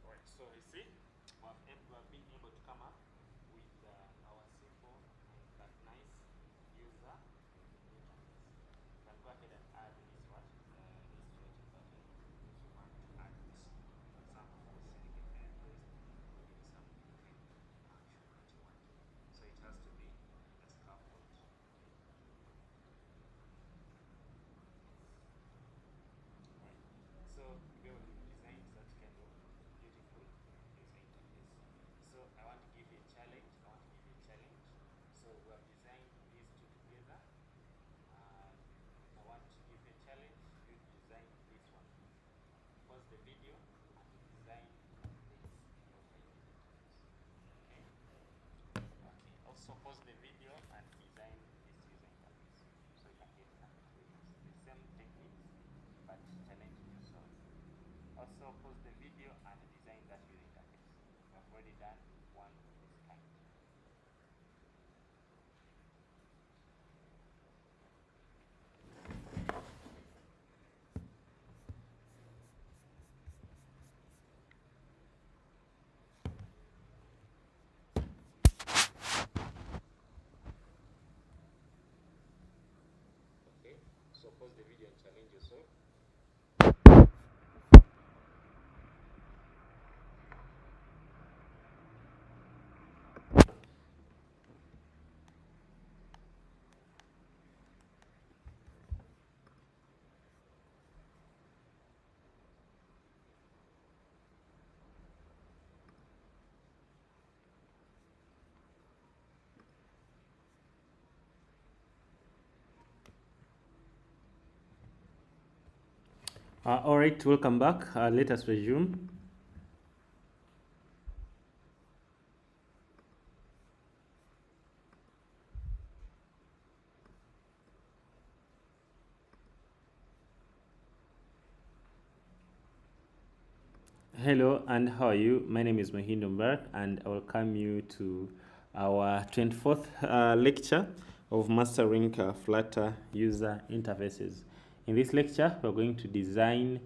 Alright, so you see, we have been able to come up with our simple and that nice user interface. You can go ahead and add this what this floating button if you want to add this. For example, for syndicate and request, or maybe some different action that you want. So it has to be a scaffold. Right. So we will design such kind of beautiful user interface. So I want to give you a challenge. So we have designed these two together. I want to give you a challenge. You design this one. Pause the video and design this local user interface. Okay. Okay. Also pause the video and design this user interface. So you can get an experience. The same techniques, but challenging yourself. Also pause the video and design that user interface. We have already done one of this kind. Okay, so pause the video and challenge yourself. All right, welcome back. Let us resume. Hello and how are you? My name is Mahindo Mbarak and I welcome you to our 24th lecture of mastering Flutter user interfaces. In this lecture, we're going to design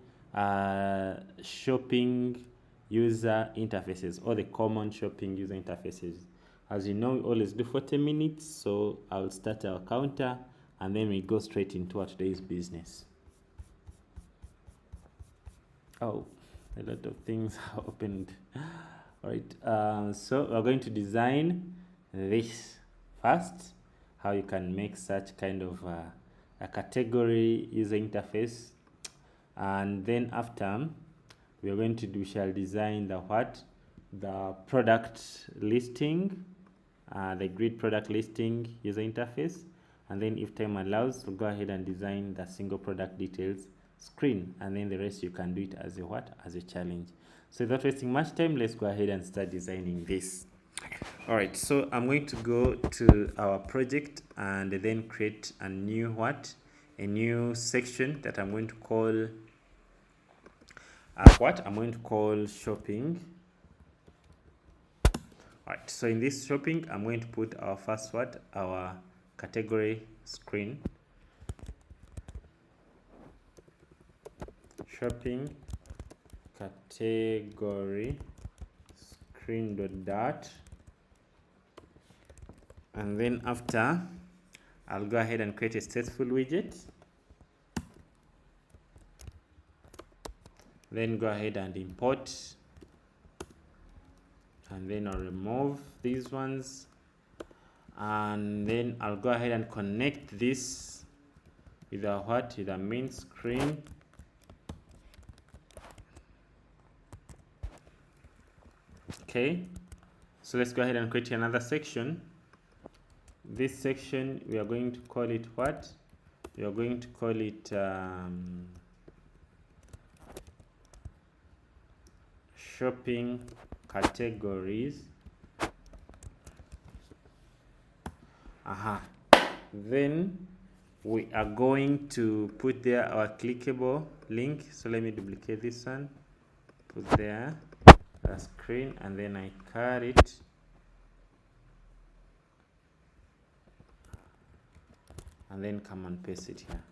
shopping user interfaces, or the common shopping user interfaces. As you know, we always do 40 minutes, so I'll start our counter and then we go straight into our today's business. Oh, a lot of things are opened. All right, so we're going to design this first, how you can make such kind of a category user interface, and then after we are going to do, shall design the the product listing, the grid product listing user interface, and then if time allows, we'll go ahead and design the single product details screen, and then the rest you can do it as a challenge. So without wasting much time, let's go ahead and start designing this. All right, so I'm going to go to our project and then create a new a new section that I'm going to call I'm going to call shopping. All right, so in this shopping, I'm going to put our first our category screen. Shopping category screen dot, and then after I'll go ahead and create a stateful widget, then go ahead and import, and then I'll remove these ones, and then I'll go ahead and connect this with our what? With our main screen. Okay, so let's go ahead and create another section. This section, we are going to call it what? We are going to call it shopping categories. Then we are going to put there our clickable link. So let me duplicate this one, put there a screen, and then I cut it. And then come and paste it here.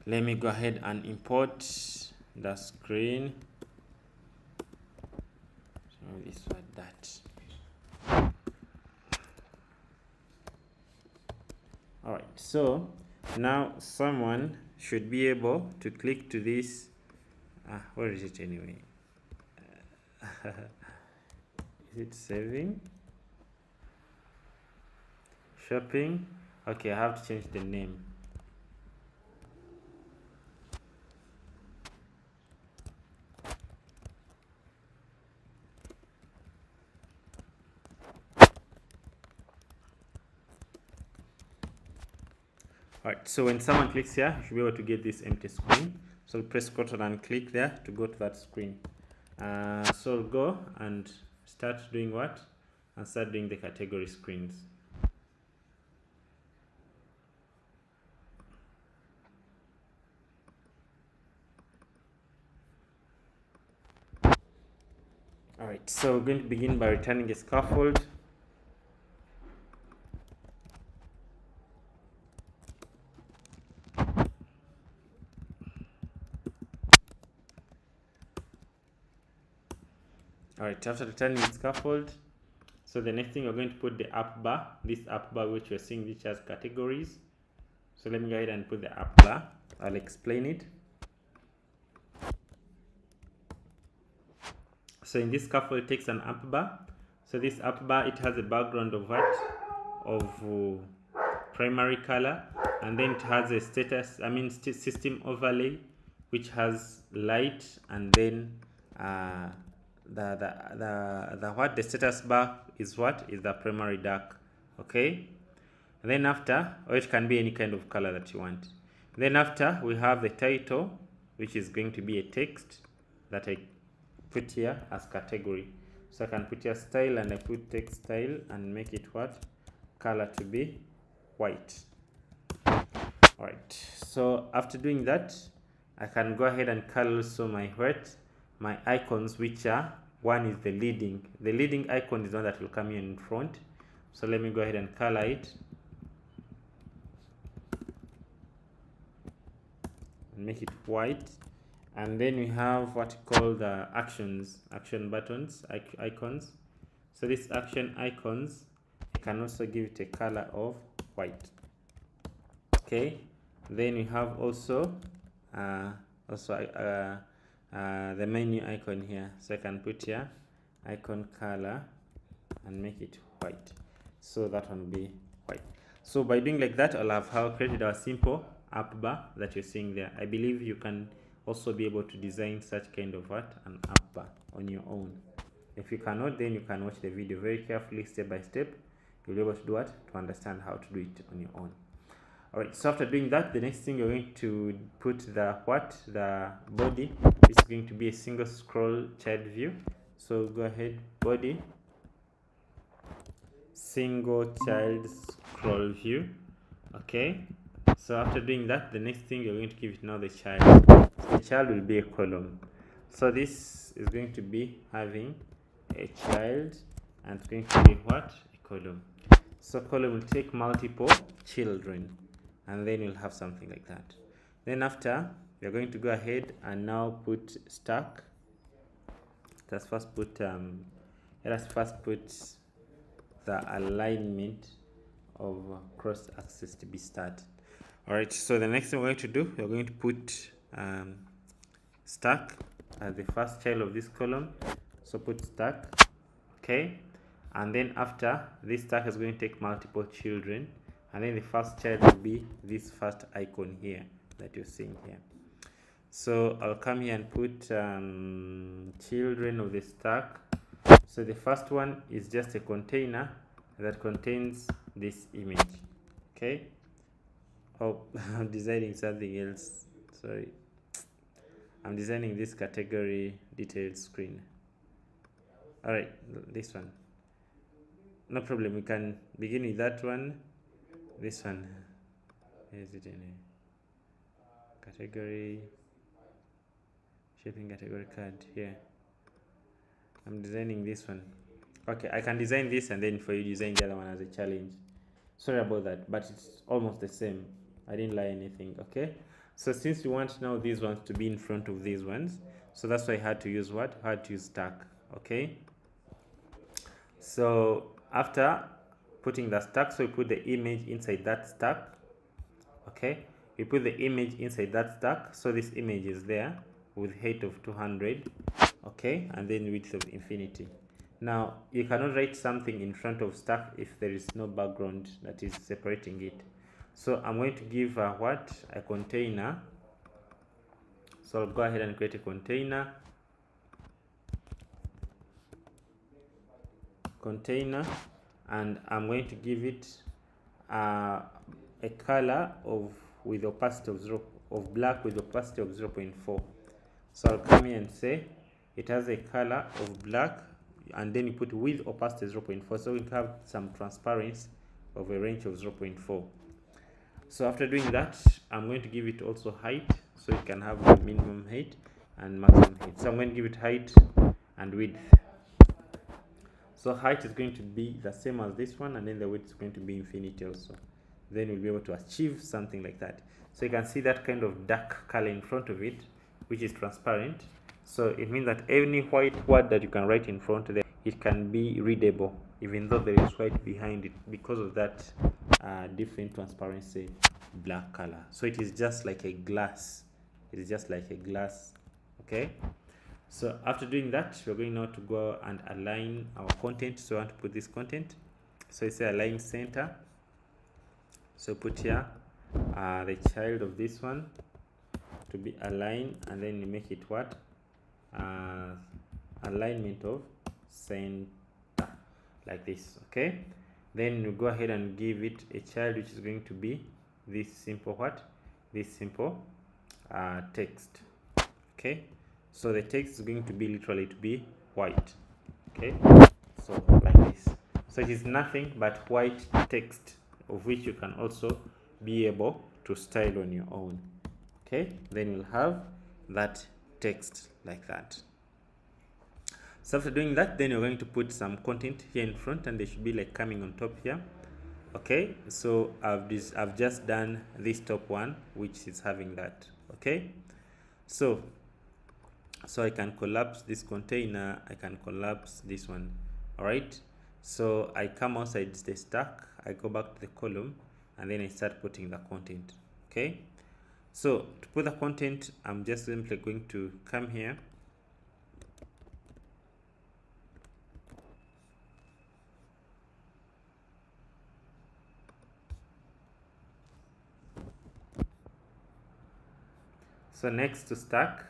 Let me go ahead and import the screen. So this was that. All right, so now someone should be able to click to this. Where is it anyway? Is it saving? Shopping. Okay, I have to change the name. Alright, so when someone clicks here, you should be able to get this empty screen. So press Ctrl and click there to go to that screen. So go and start doing what? And start doing the category screens. Alright, so we're going to begin by returning a scaffold. Alright, after returning the scaffold, so the next thing we're going to put the app bar, this app bar which you're seeing which has categories. So let me go ahead and put the app bar. I'll explain it. So in this scaffold it takes an app bar. So this app bar, it has a background of what? Of primary color, and then it has a system overlay which has light, and then the status bar is what? Is the primary dark. Okay, and then after, or it can be any kind of color that you want. Then after, we have the title, which is going to be a text that I put here as category. So I can put here style, and I put text style and make it what? Color to be white. Alright, so after doing that, I can go ahead and color also my icons, which are, one is the leading icon is the one that will come here in front. So let me go ahead and color it and make it white. And then we have what you call the action buttons, icons. So these action icons, you can also give it a color of white. Okay, then we have also the menu icon here. So I can put here icon color and make it white. So that one will be white. So by doing like that, I'll have created our simple app bar that you're seeing there. I believe you can also be able to design such kind of an app bar on your own. If you cannot, then you can watch the video very carefully, step by step. You'll be able to do what? To understand how to do it on your own. Alright, so after doing that, the next thing you're going to put the body is going to be a single scroll child view. So go ahead, body, single child scroll view. Okay, so after doing that, the next thing you're going to give it now the child. The child will be a column. So this is going to be having a child, and it's going to be what? A column. So column will take multiple children, and then you'll have something like that. Then after, you're going to go ahead and now put stack. Let us first put the alignment of cross axis to be started. Alright, so the next thing we're going to do, we're going to put stack as the first child of this column. So put stack. Okay, and then after, this stack is going to take multiple children, and then the first child will be this first icon here that you're seeing here. So I'll come here and put children of the stack. So the first one is just a container that contains this image. Okay. Oh, I'm designing something else. Sorry. I'm designing this category detailed screen. All right, this one. No problem. We can begin with that one. This one. Is it in a category? Shaping category card here. I'm designing this one. Okay, I can design this and then for you design the other one as a challenge. Sorry about that, but it's almost the same. I didn't lie anything. Okay, so since you want now these ones to be in front of these ones, so that's why I had to use what? I had to use stack. Okay, so after putting the stack, so we put the image inside that stack. Okay, we put the image inside that stack, so this image is there with height of 200. Okay, and then width of infinity. Now you cannot write something in front of stack if there is no background that is separating it. So I'm going to give a container. So I'll go ahead and create a container. And I'm going to give it a color with opacity of black with opacity of 0.4. So I'll come here and say it has a color of black, and then you put with opacity 0.4, so we can have some transparency of a range of 0.4. So after doing that, I'm going to give it also height, so it can have the minimum height and maximum height. So I'm going to give it height and width. So height is going to be the same as this one, and then the width is going to be infinity also. Then we'll be able to achieve something like that. So you can see that kind of dark color in front of it, which is transparent. So it means that any white word that you can write in front there, it can be readable even though there is white behind it, because of that different transparency black color. So it is just like a glass. It is just like a glass. Okay, so after doing that, we're going now to go and align our content. So I want to put this content, so it's align center. So put here the child of this one to be aligned, and then you make it what? Alignment of center, like this. Okay, then you go ahead and give it a child which is going to be this simple what? This simple text. Okay, so the text is going to be literally to be white. Okay, so like this. So it is nothing but white text, of which you can also be able to style on your own. Okay, then you'll have that text like that. So after doing that, then you're going to put some content here in front, and they should be like coming on top here. Okay, so I've just done this top one, which is having that. Okay, so I can collapse this container, I can collapse this one. All right, so I come outside the stack, I go back to the column, and then I start putting the content. Okay, so to put the content, I'm just simply going to come here, so next to stack,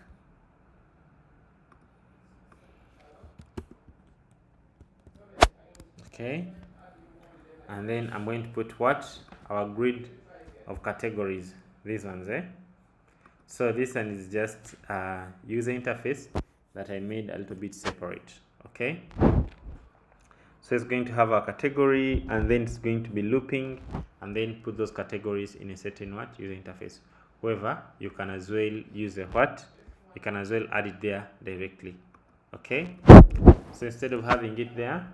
okay, and then I'm going to put what? Our grid of categories, these ones, so this one is just a user interface that I made a little bit separate. Okay, so it's going to have a category, and then it's going to be looping, and then put those categories in a certain what? User interface. However, you can as well use a what? You can as well add it there directly. Okay, so instead of having it there,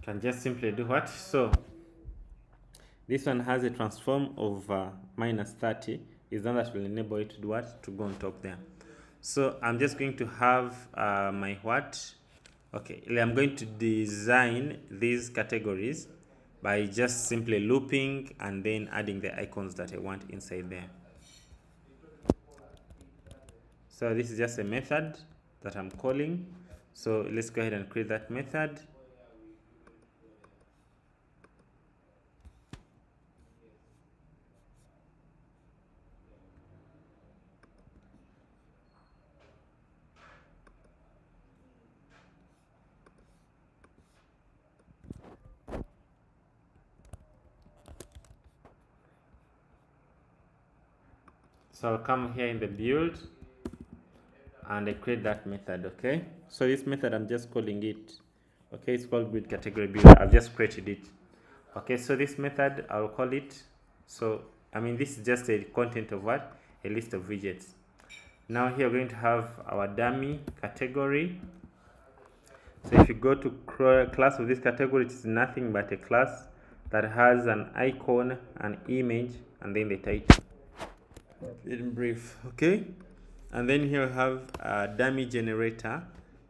can just simply do what? So this one has a transform of -30. Is one that will enable it to do what? To go on top there. So I'm just going to have my what? Okay, I'm going to design these categories by just simply looping and then adding the icons that I want inside there. So this is just a method that I'm calling. So let's go ahead and create that method. So I'll come here in the build and I create that method. Okay, so this method I'm just calling it, okay, it's called build category builder. I've just created it. Okay, so this method I'll call it, so I mean this is just a content of what, a list of widgets. Now here we're going to have our dummy category. So if you go to class of this category, it is nothing but a class that has an icon, an image, and then the title in brief. Okay, and then here we have a dummy generator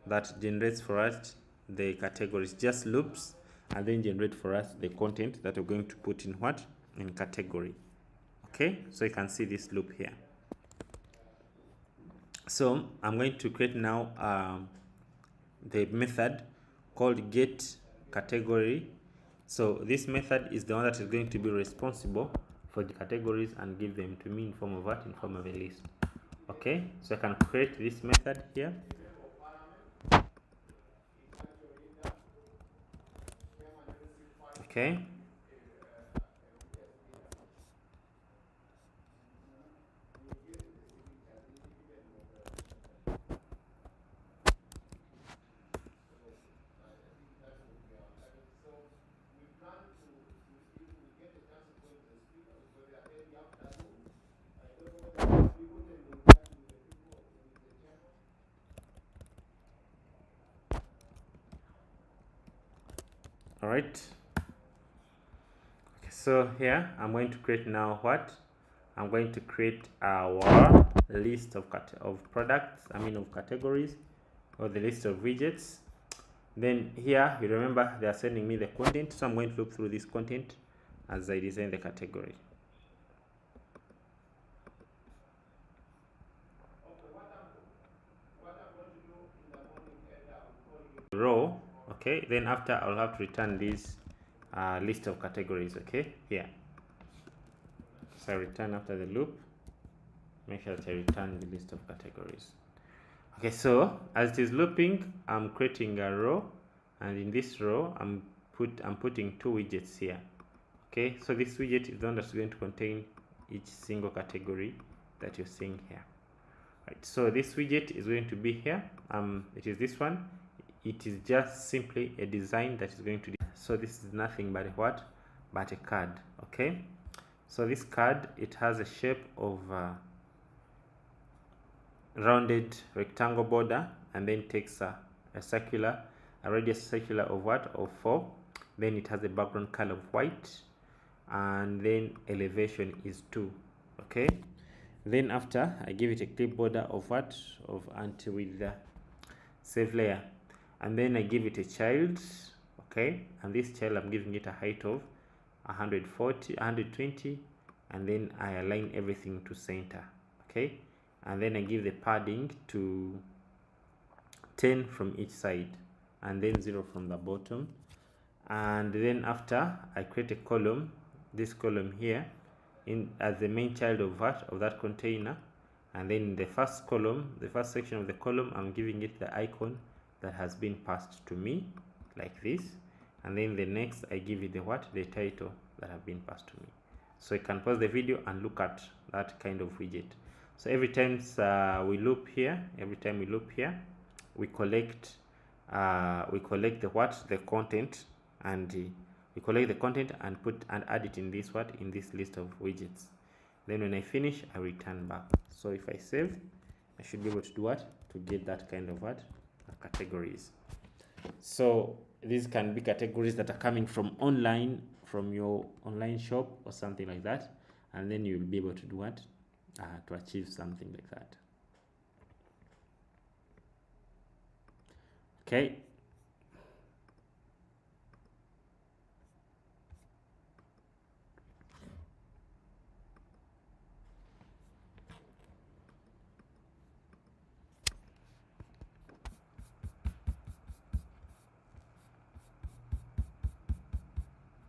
that generates for us the categories, just loops and then generate for us the content that we're going to put in what, in category. Okay, so you can see this loop here. So I'm going to create now the method called get category. So this method is the one that is going to be responsible for the categories and give them to me in form of what, in form of a list. Okay, so I can create this method here. Okay, all right. Okay, so here I'm going to create now what, I'm going to create our list of products, I mean of categories, or the list of widgets. Then here you remember they are sending me the content, so I'm going to look through this content as I design the category. Row, okay, then after I'll have to return this list of categories. Okay, here, so I return after the loop, make sure that I return the list of categories. Okay, so as it is looping, I'm creating a row, and in this row I'm putting two widgets here. Okay, so this widget is the one that's going to contain each single category that you're seeing here. Right, so this widget is going to be here. It is this one. It is just simply a design that is going to, so this is nothing but what, but a card. Okay, so this card, it has a shape of rounded rectangle border, and then takes a radius circular of what, of 4. Then it has a background color of white, and then elevation is 2. Okay, then after I give it a clip border of what, of anti with the save layer, and then I give it a child. Okay, and this child I'm giving it a height of 120, and then I align everything to center. Okay, and then I give the padding to 10 from each side, and then 0 from the bottom. And then after I create a column, this column here, in as the main child of that container, and then in the first column, the first section of the column, I'm giving it the icon that has been passed to me, like this, and then the next I give it the the title that have been passed to me. So you can pause the video and look at that kind of widget. So every time we loop here, we collect the content, and we collect the content and add it in this in this list of widgets. Then when I finish, I return back. So if I save, I should be able to do to get that kind of categories. So these can be categories that are coming from online, from your online shop or something like that, and then you'll be able to do to achieve something like that. Okay,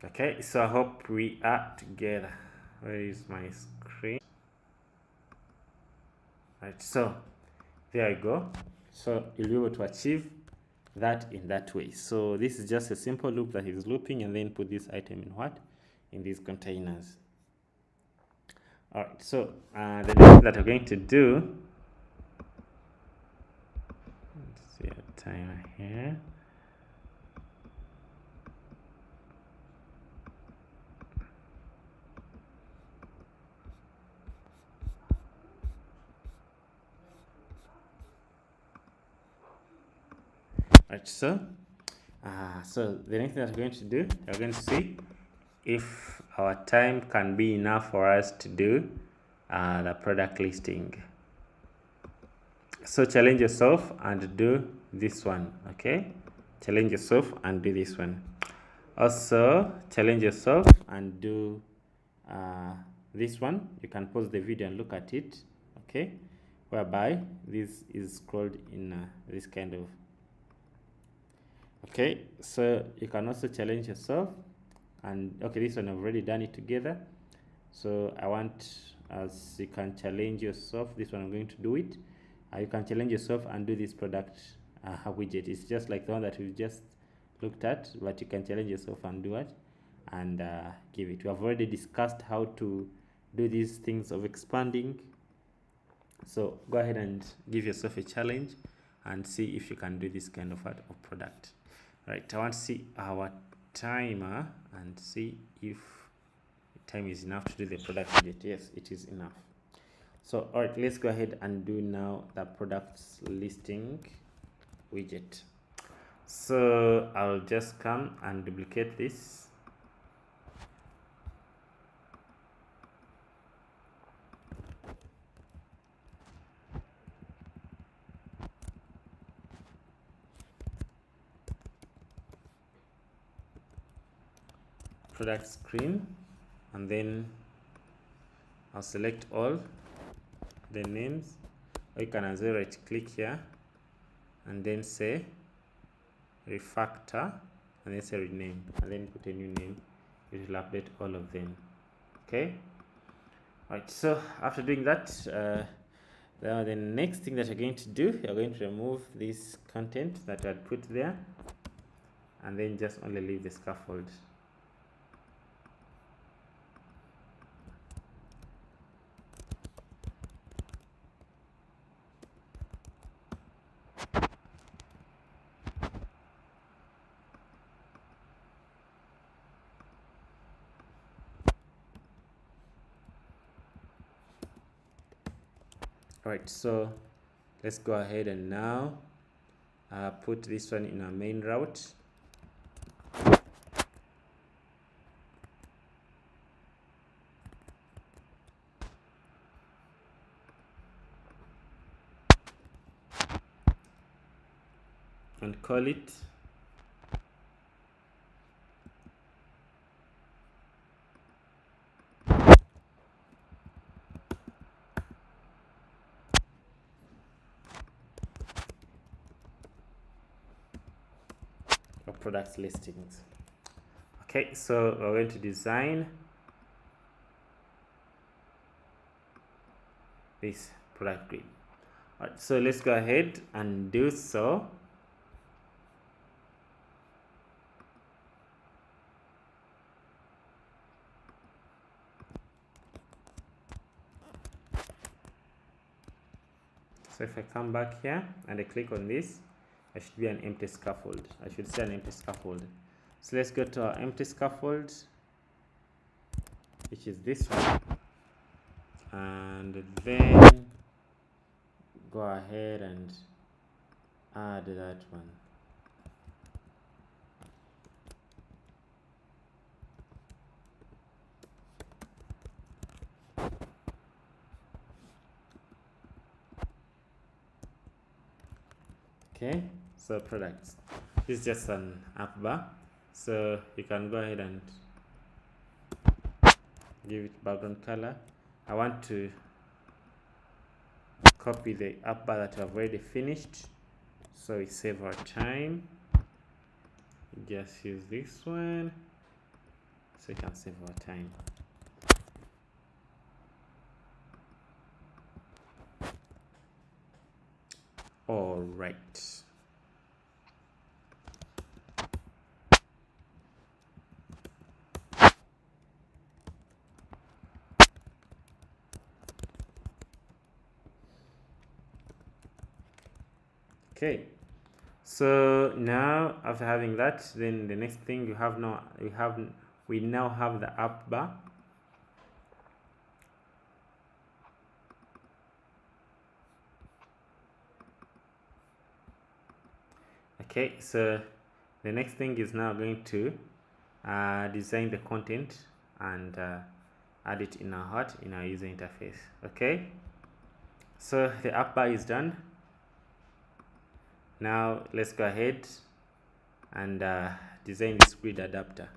Okay, so I hope we are together. Where is my screen? Right, so there I go. So you'll be able to achieve that in that way. So this is just a simple loop that is looping, and then put this item in what? In these containers. All right, so the next thing that we're going to do, let's see a timer here. Right, so the next thing that we're going to do, we're going to see if our time can be enough for us to do the product listing. So challenge yourself and do this one. Okay, challenge yourself and do this one. Also challenge yourself and do this one. You can pause the video and look at it. Okay, whereby this is scrolled in this kind of. Okay, so you can also challenge yourself, and okay, this one I've already done it together. So I want, as you can challenge yourself, this one I'm going to do it. You can challenge yourself and do this product widget. It's just like the one that we've just looked at, but you can challenge yourself and do it and give it. We have already discussed how to do these things of expanding. So go ahead and give yourself a challenge and see if you can do this kind of product. Right, I want to see our timer and see if time is enough to do the product widget. Yes, it is enough. So all right, let's go ahead and do now the products listing widget. So I'll just come and duplicate this. Product screen, and then I'll select all the names, or you can also right click here and then say refactor and then say rename, and then put a new name. It will update all of them. Okay, right, so after doing that, the next thing that you're going to do, you're going to remove this content that I had put there and then just only leave the scaffold. Right, so let's go ahead and now put this one in our main route. And call it products listings. Okay, so we're going to design this product grid. All right, so let's go ahead and do so. So if I come back here and I click on this, I should be an empty scaffold. I should say an empty scaffold. So let's go to our empty scaffold, which is this one, and then go ahead and add that one. Okay, so products, this is just an app bar, so you can go ahead and give it background color. I want to copy the app bar that I've already finished, so we save our time. Just use this one so you can save our time. All right. Okay, so now after having that, then the next thing we now have the app bar. Okay, so the next thing is now going to design the content and add it in our user interface. Okay, so the app bar is done. Now let's go ahead and design this grid adapter.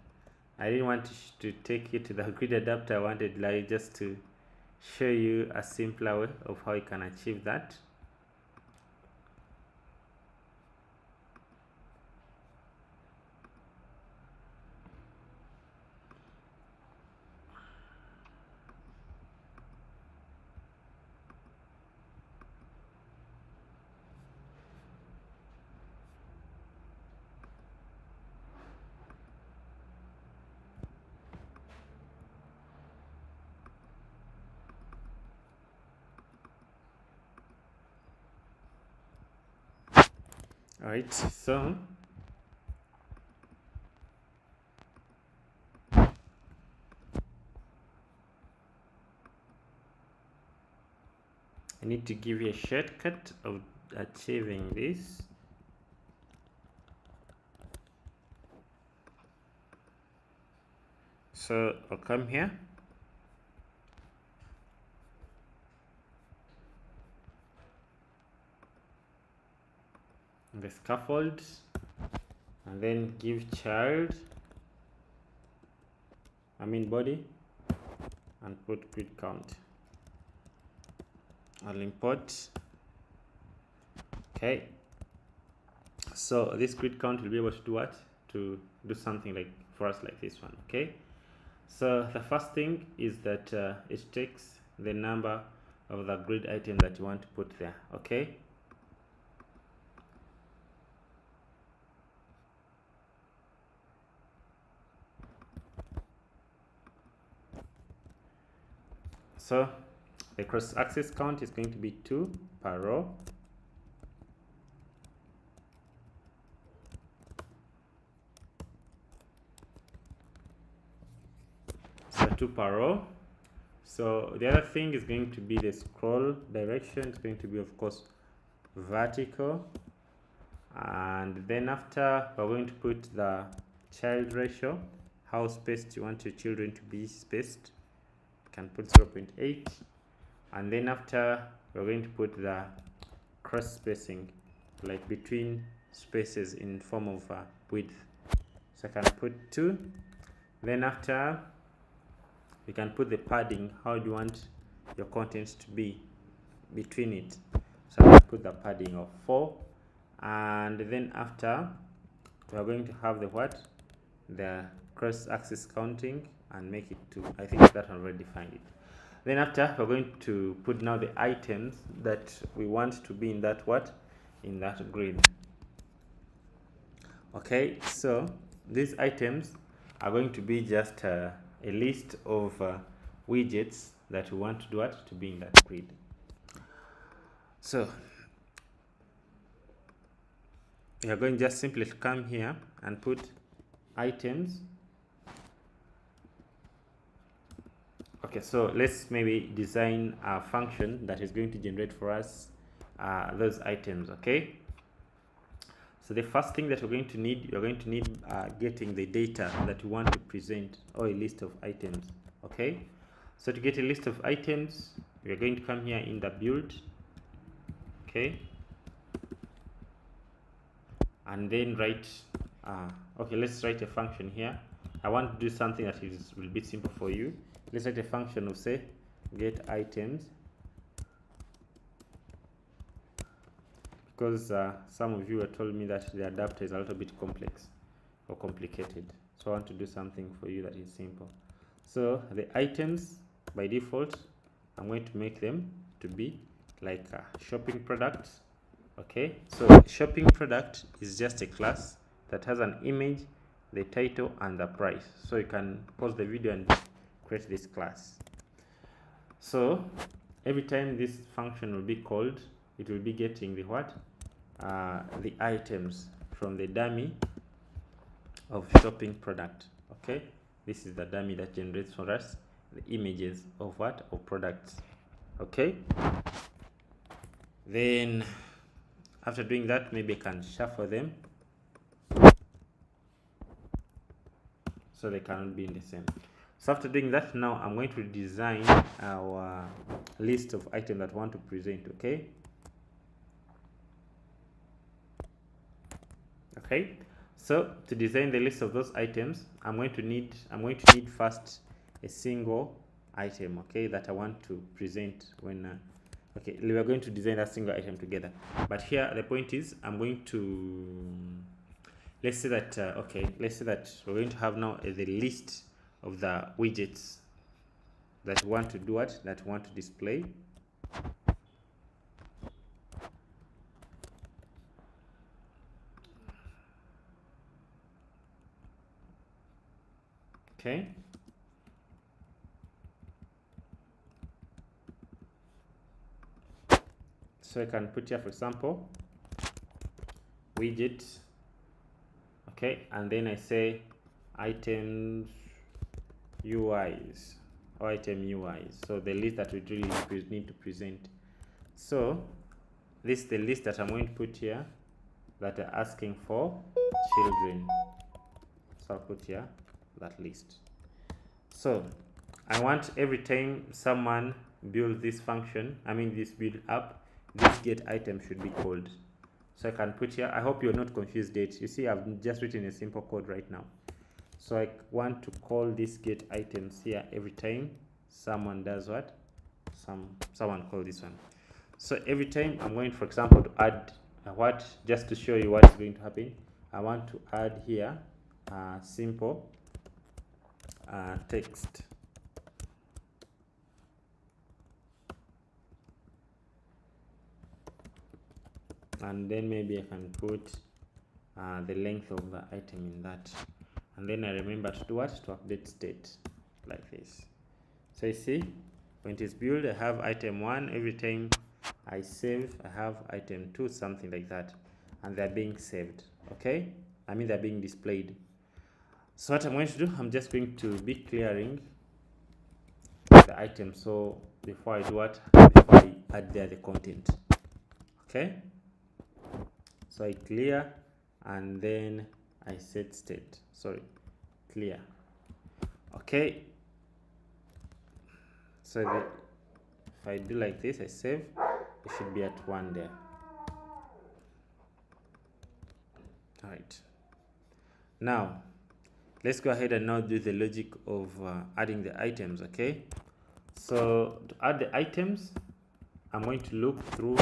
I didn't want to take you to the grid adapter. I wanted like just to show you a simpler way of how you can achieve that. All right, so I need to give you a shortcut of achieving this. So I'll come here. The scaffold, and then give child, body, and put grid count. I'll import. Okay, so this grid count will be able to do what? To do something like for us like this one. Okay, so the first thing is that it takes the number of the grid item that you want to put there. Okay, so the cross-axis count is going to be 2 per row. So 2 per row. So the other thing is going to be the scroll direction. It's going to be, of course, vertical. And then after, we're going to put the child ratio, how spaced you want your children to be spaced. You can put 0.8. And then after, we're going to put the cross spacing, like between spaces in form of width. So I can put 2. Then after, you can put the padding. How do you want your content to be between it? So I put the padding of 4. And then after, we are going to have the cross-axis counting and make it 2. I think that already defined it. Then after, we're going to put now the items that we want to be in that in that grid. Okay, so these items are going to be just a list of widgets that we want to do to be in that grid. So we are going just simply to come here and put items. Okay, so let's maybe design a function that is going to generate for us those items. Okay, so the first thing that you're going to need getting the data that you want to present, or a list of items. Okay, so to get a list of items, we're going to come here in the build. Okay, and then write okay, let's write a function here. I want to do something that will be simple for you. Let's write a function of, say, get items, because some of you have told me that the adapter is a little bit complex or complicated. So So I want to do something for you that is simple. So the items by default, I'm going to make them to be like a shopping product. Okay, so shopping product is just a class that has an image, the title, and the price. So you can pause the video and create this class. So every time this function will be called, it will be getting the what? The items from the dummy of shopping product. Okay, this is the dummy that generates for us the images of what? Of products. Okay, then after doing that, maybe I can shuffle them so they cannot be in the same. So after doing that, now I'm going to design our list of items that I want to present. Okay, so to design the list of those items, I'm going to need first a single item, okay, that I want to present when okay, we are going to design that single item together. But here the point is, I'm going to let's say that we're going to have now the list of the widgets that we want to do what, that we want to display. Okay, so I can put here, for example, widget, okay, and then I say items UIs or item UIs. So the list that we really need to present. So this is the list that I'm going to put here that are asking for children. So I'll put here that list. So I want every time someone builds this function, this build app, this get item should be called. So I can put here, I hope you're not confused yet. You see, I've just written a simple code right now. So I want to call this get items here every time someone does what? Someone call this one. So every time I'm going, for example, to add just to show you what's going to happen, I want to add here simple text. And then maybe I can put the length of the item in that. And then I remember to do what? To update state like this. So you see, when it is built, I have item 1. Every time I save, I have item 2, something like that. And they're being saved. Okay? They're being displayed. So what I'm going to do, I'm just going to be clearing the item. So before I do what? Before I add there the content. Okay? So I clear and then I set state. Sorry, clear. Okay. So if I do like this, I save, it should be at 1 there. All right. Now, let's go ahead and now do the logic of adding the items, okay? So to add the items, I'm going to look through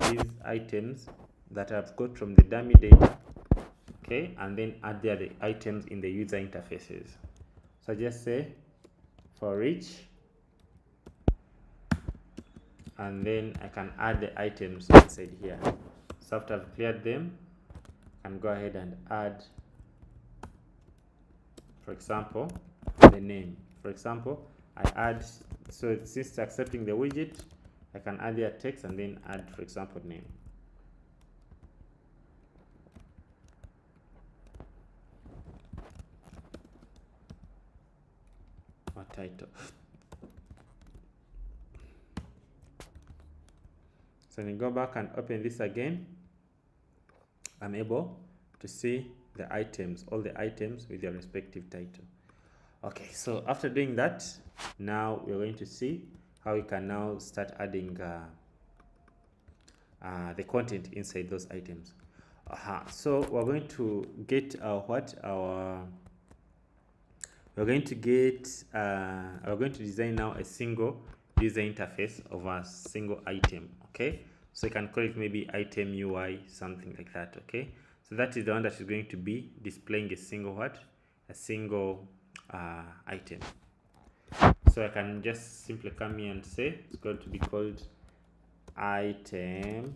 these items that I've got from the dummy data, okay, and then add there the items in the user interfaces. So just say for each, and then I can add the items inside here. So after I've cleared them, I can go ahead and add, for example, the name. For example, I add, so since it's accepting the widget, I can add their text and then add, for example, name. Or title. So when you go back and open this again, I'm able to see the items, all the items with their respective title. Okay, so after doing that, now we're going to see how we can now start adding the content inside those items. So we're going to get we're going to design now a single user interface of a single item. Okay, so you can call it maybe item UI, something like that. Okay, so that is the one that is going to be displaying a single a single item. So I can just simply come here and say it's going to be called item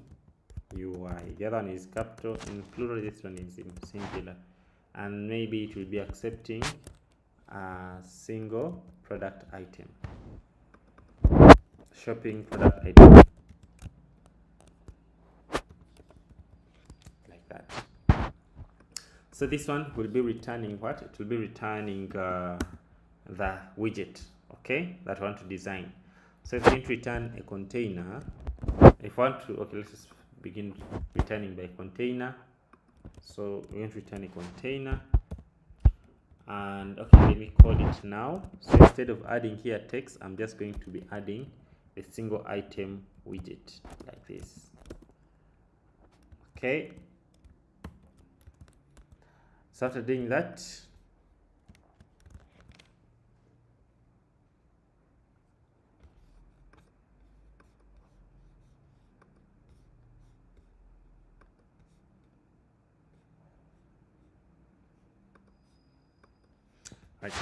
UI. The other one is capital in plural, this one is in singular, and maybe it will be accepting a single product item, shopping product item, like that. So this one will be returning what? It will be returning the widget, okay, that I want to design. So it's going to return a container. If I want to, okay, let's just begin returning by container. So we're going to return a container, and okay, let me call it now. So instead of adding here text, I'm just going to be adding a single item widget like this. Okay, so after doing that,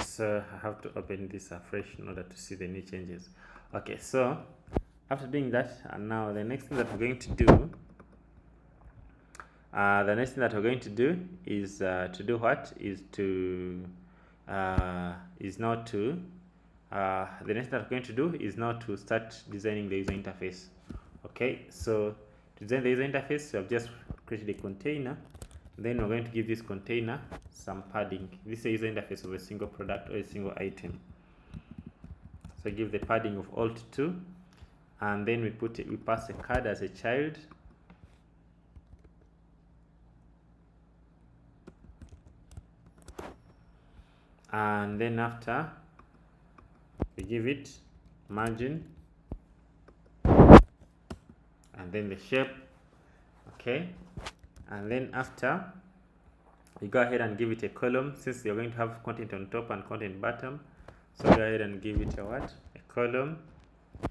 so I have to open this afresh in order to see the new changes. Okay, so after doing that, and now the next thing that we're going to do, is to do what? Is to is now to the next thing that we're going to do is now to start designing the user interface. Okay, so to design the user interface, we have just created a container. Then we're going to give this container some padding. This is a user interface of a single product or a single item. So give the padding of alt 2, and then we pass a card as a child. And then after, we give it margin and then the shape, okay. And then after, you go ahead and give it a column, since you're going to have content on top and content bottom. So go ahead and give it a what? A column, a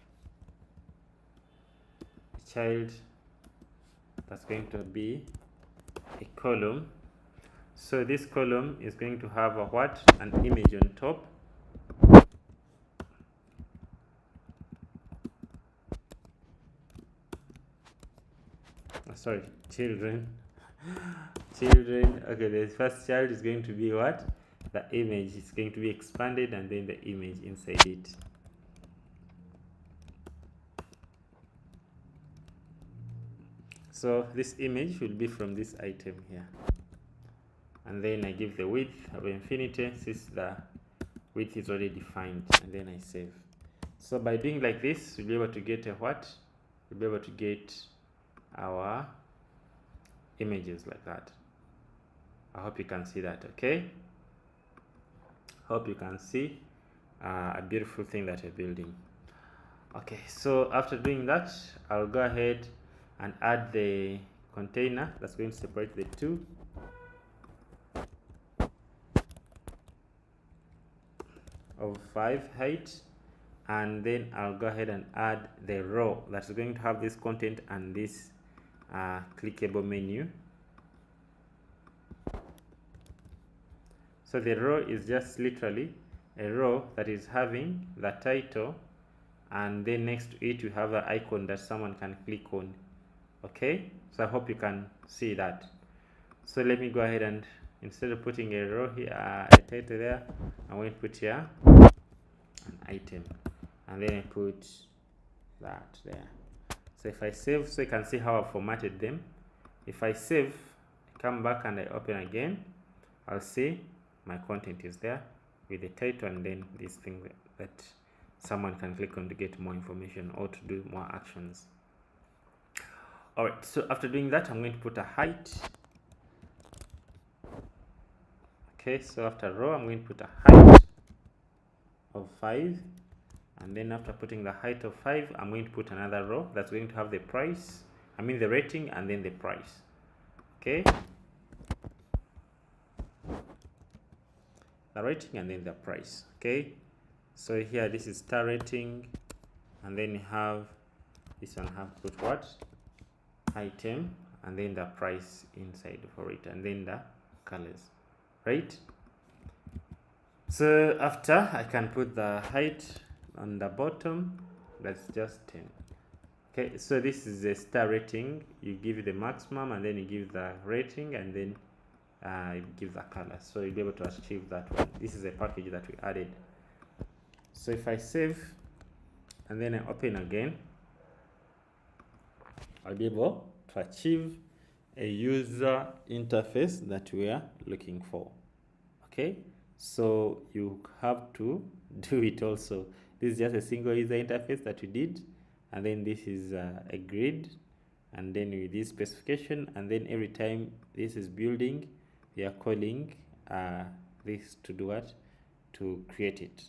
child, that's going to be a column. So this column is going to have a what? An image on top. Sorry, children. Children. Okay, the first child is going to be what? The image is going to be expanded, and then the image inside it. So this image will be from this item here. And then I give the width of infinity, since the width is already defined, and then I save. So by doing like this, we'll be able to get a what? We'll be able to get our images like that. I hope you can see that. Okay, hope you can see a beautiful thing that you're building. Okay, so after doing that, I'll go ahead and add the container that's going to separate the two. Of 5 height, and then I'll go ahead and add the row that's going to have this content and this clickable menu. So the row is just literally a row that is having the title, and then next to it you have an icon that someone can click on. Okay, so I hope you can see that. So let me go ahead and, instead of putting a row here, a title there, I'm going to put here an item, and then I put that there. So if I save, so you can see how I formatted them. If I save, come back and I open again, I'll see my content is there with the title, and then this thing that someone can click on to get more information or to do more actions. Alright, so after doing that, I'm going to put a height. Okay, so after row, I'm going to put a height of 5, and then after putting the height of 5, I'm going to put another row that's going to have the price, the rating, and then the price. Okay, the rating and then the price. Okay, so here this is star rating, and then you have this one, have put what? Item, and then the price inside for it, and then the colors, right? So after, I can put the height on the bottom. That's just 10. Okay, so this is a star rating. You give the maximum and then you give the rating and then you give the color. So you'll be able to achieve that one. This is a package that we added. So if I save and then I open again, I'll be able to achieve a user interface that we are looking for. Okay, so you have to do it also. This is just a single user interface that we did, and then this is a grid, and then with this specification, and then every time this is building, we are calling this to do what? To create it.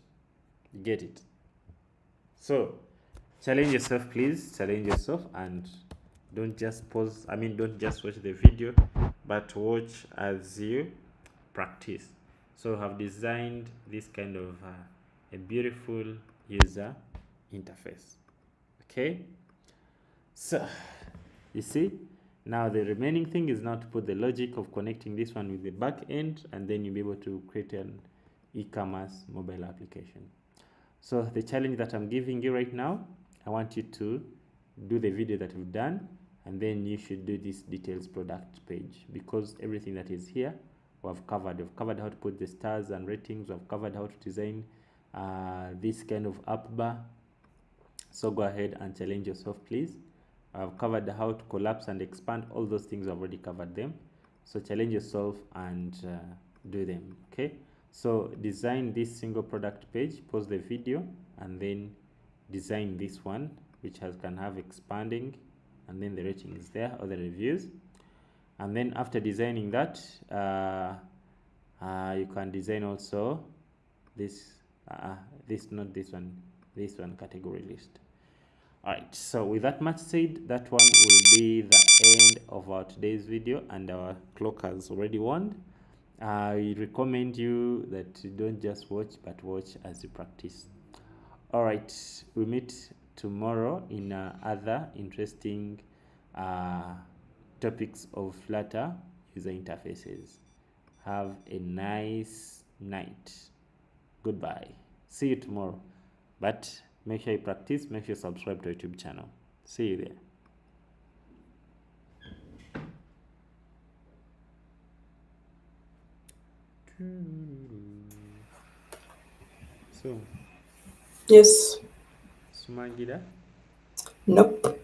Get it? So challenge yourself, please. Challenge yourself and don't just pause. Don't just watch the video, but watch as you practice. So I have designed this kind of a beautiful user interface. Okay, so you see, now the remaining thing is now to put the logic of connecting this one with the back end, and then you'll be able to create an e-commerce mobile application. So the challenge that I'm giving you right now, I want you to do the video that we've done, and then you should do this details product page, because everything that is here we've covered. We've covered how to put the stars and ratings. We've covered how to design this kind of app bar. So go ahead and challenge yourself, please. I've covered how to collapse and expand. All those things, I've already covered them. So challenge yourself and do them. Okay, so design this single product page, pause the video, and then design this one, which can have expanding, and then the rating is there, or the reviews. And then after designing that, you can design also this this one category list. All right, so with that much said, that one will be the end of our today's video, and our clock has already warned. I recommend you that you don't just watch, but watch as you practice. All right, we meet tomorrow in other interesting topics of Flutter user interfaces. Have a nice night. Goodbye. See you tomorrow. But make sure you practice. Make sure you subscribe to our YouTube channel. See you there. So, Yes. Sumagida? Nope.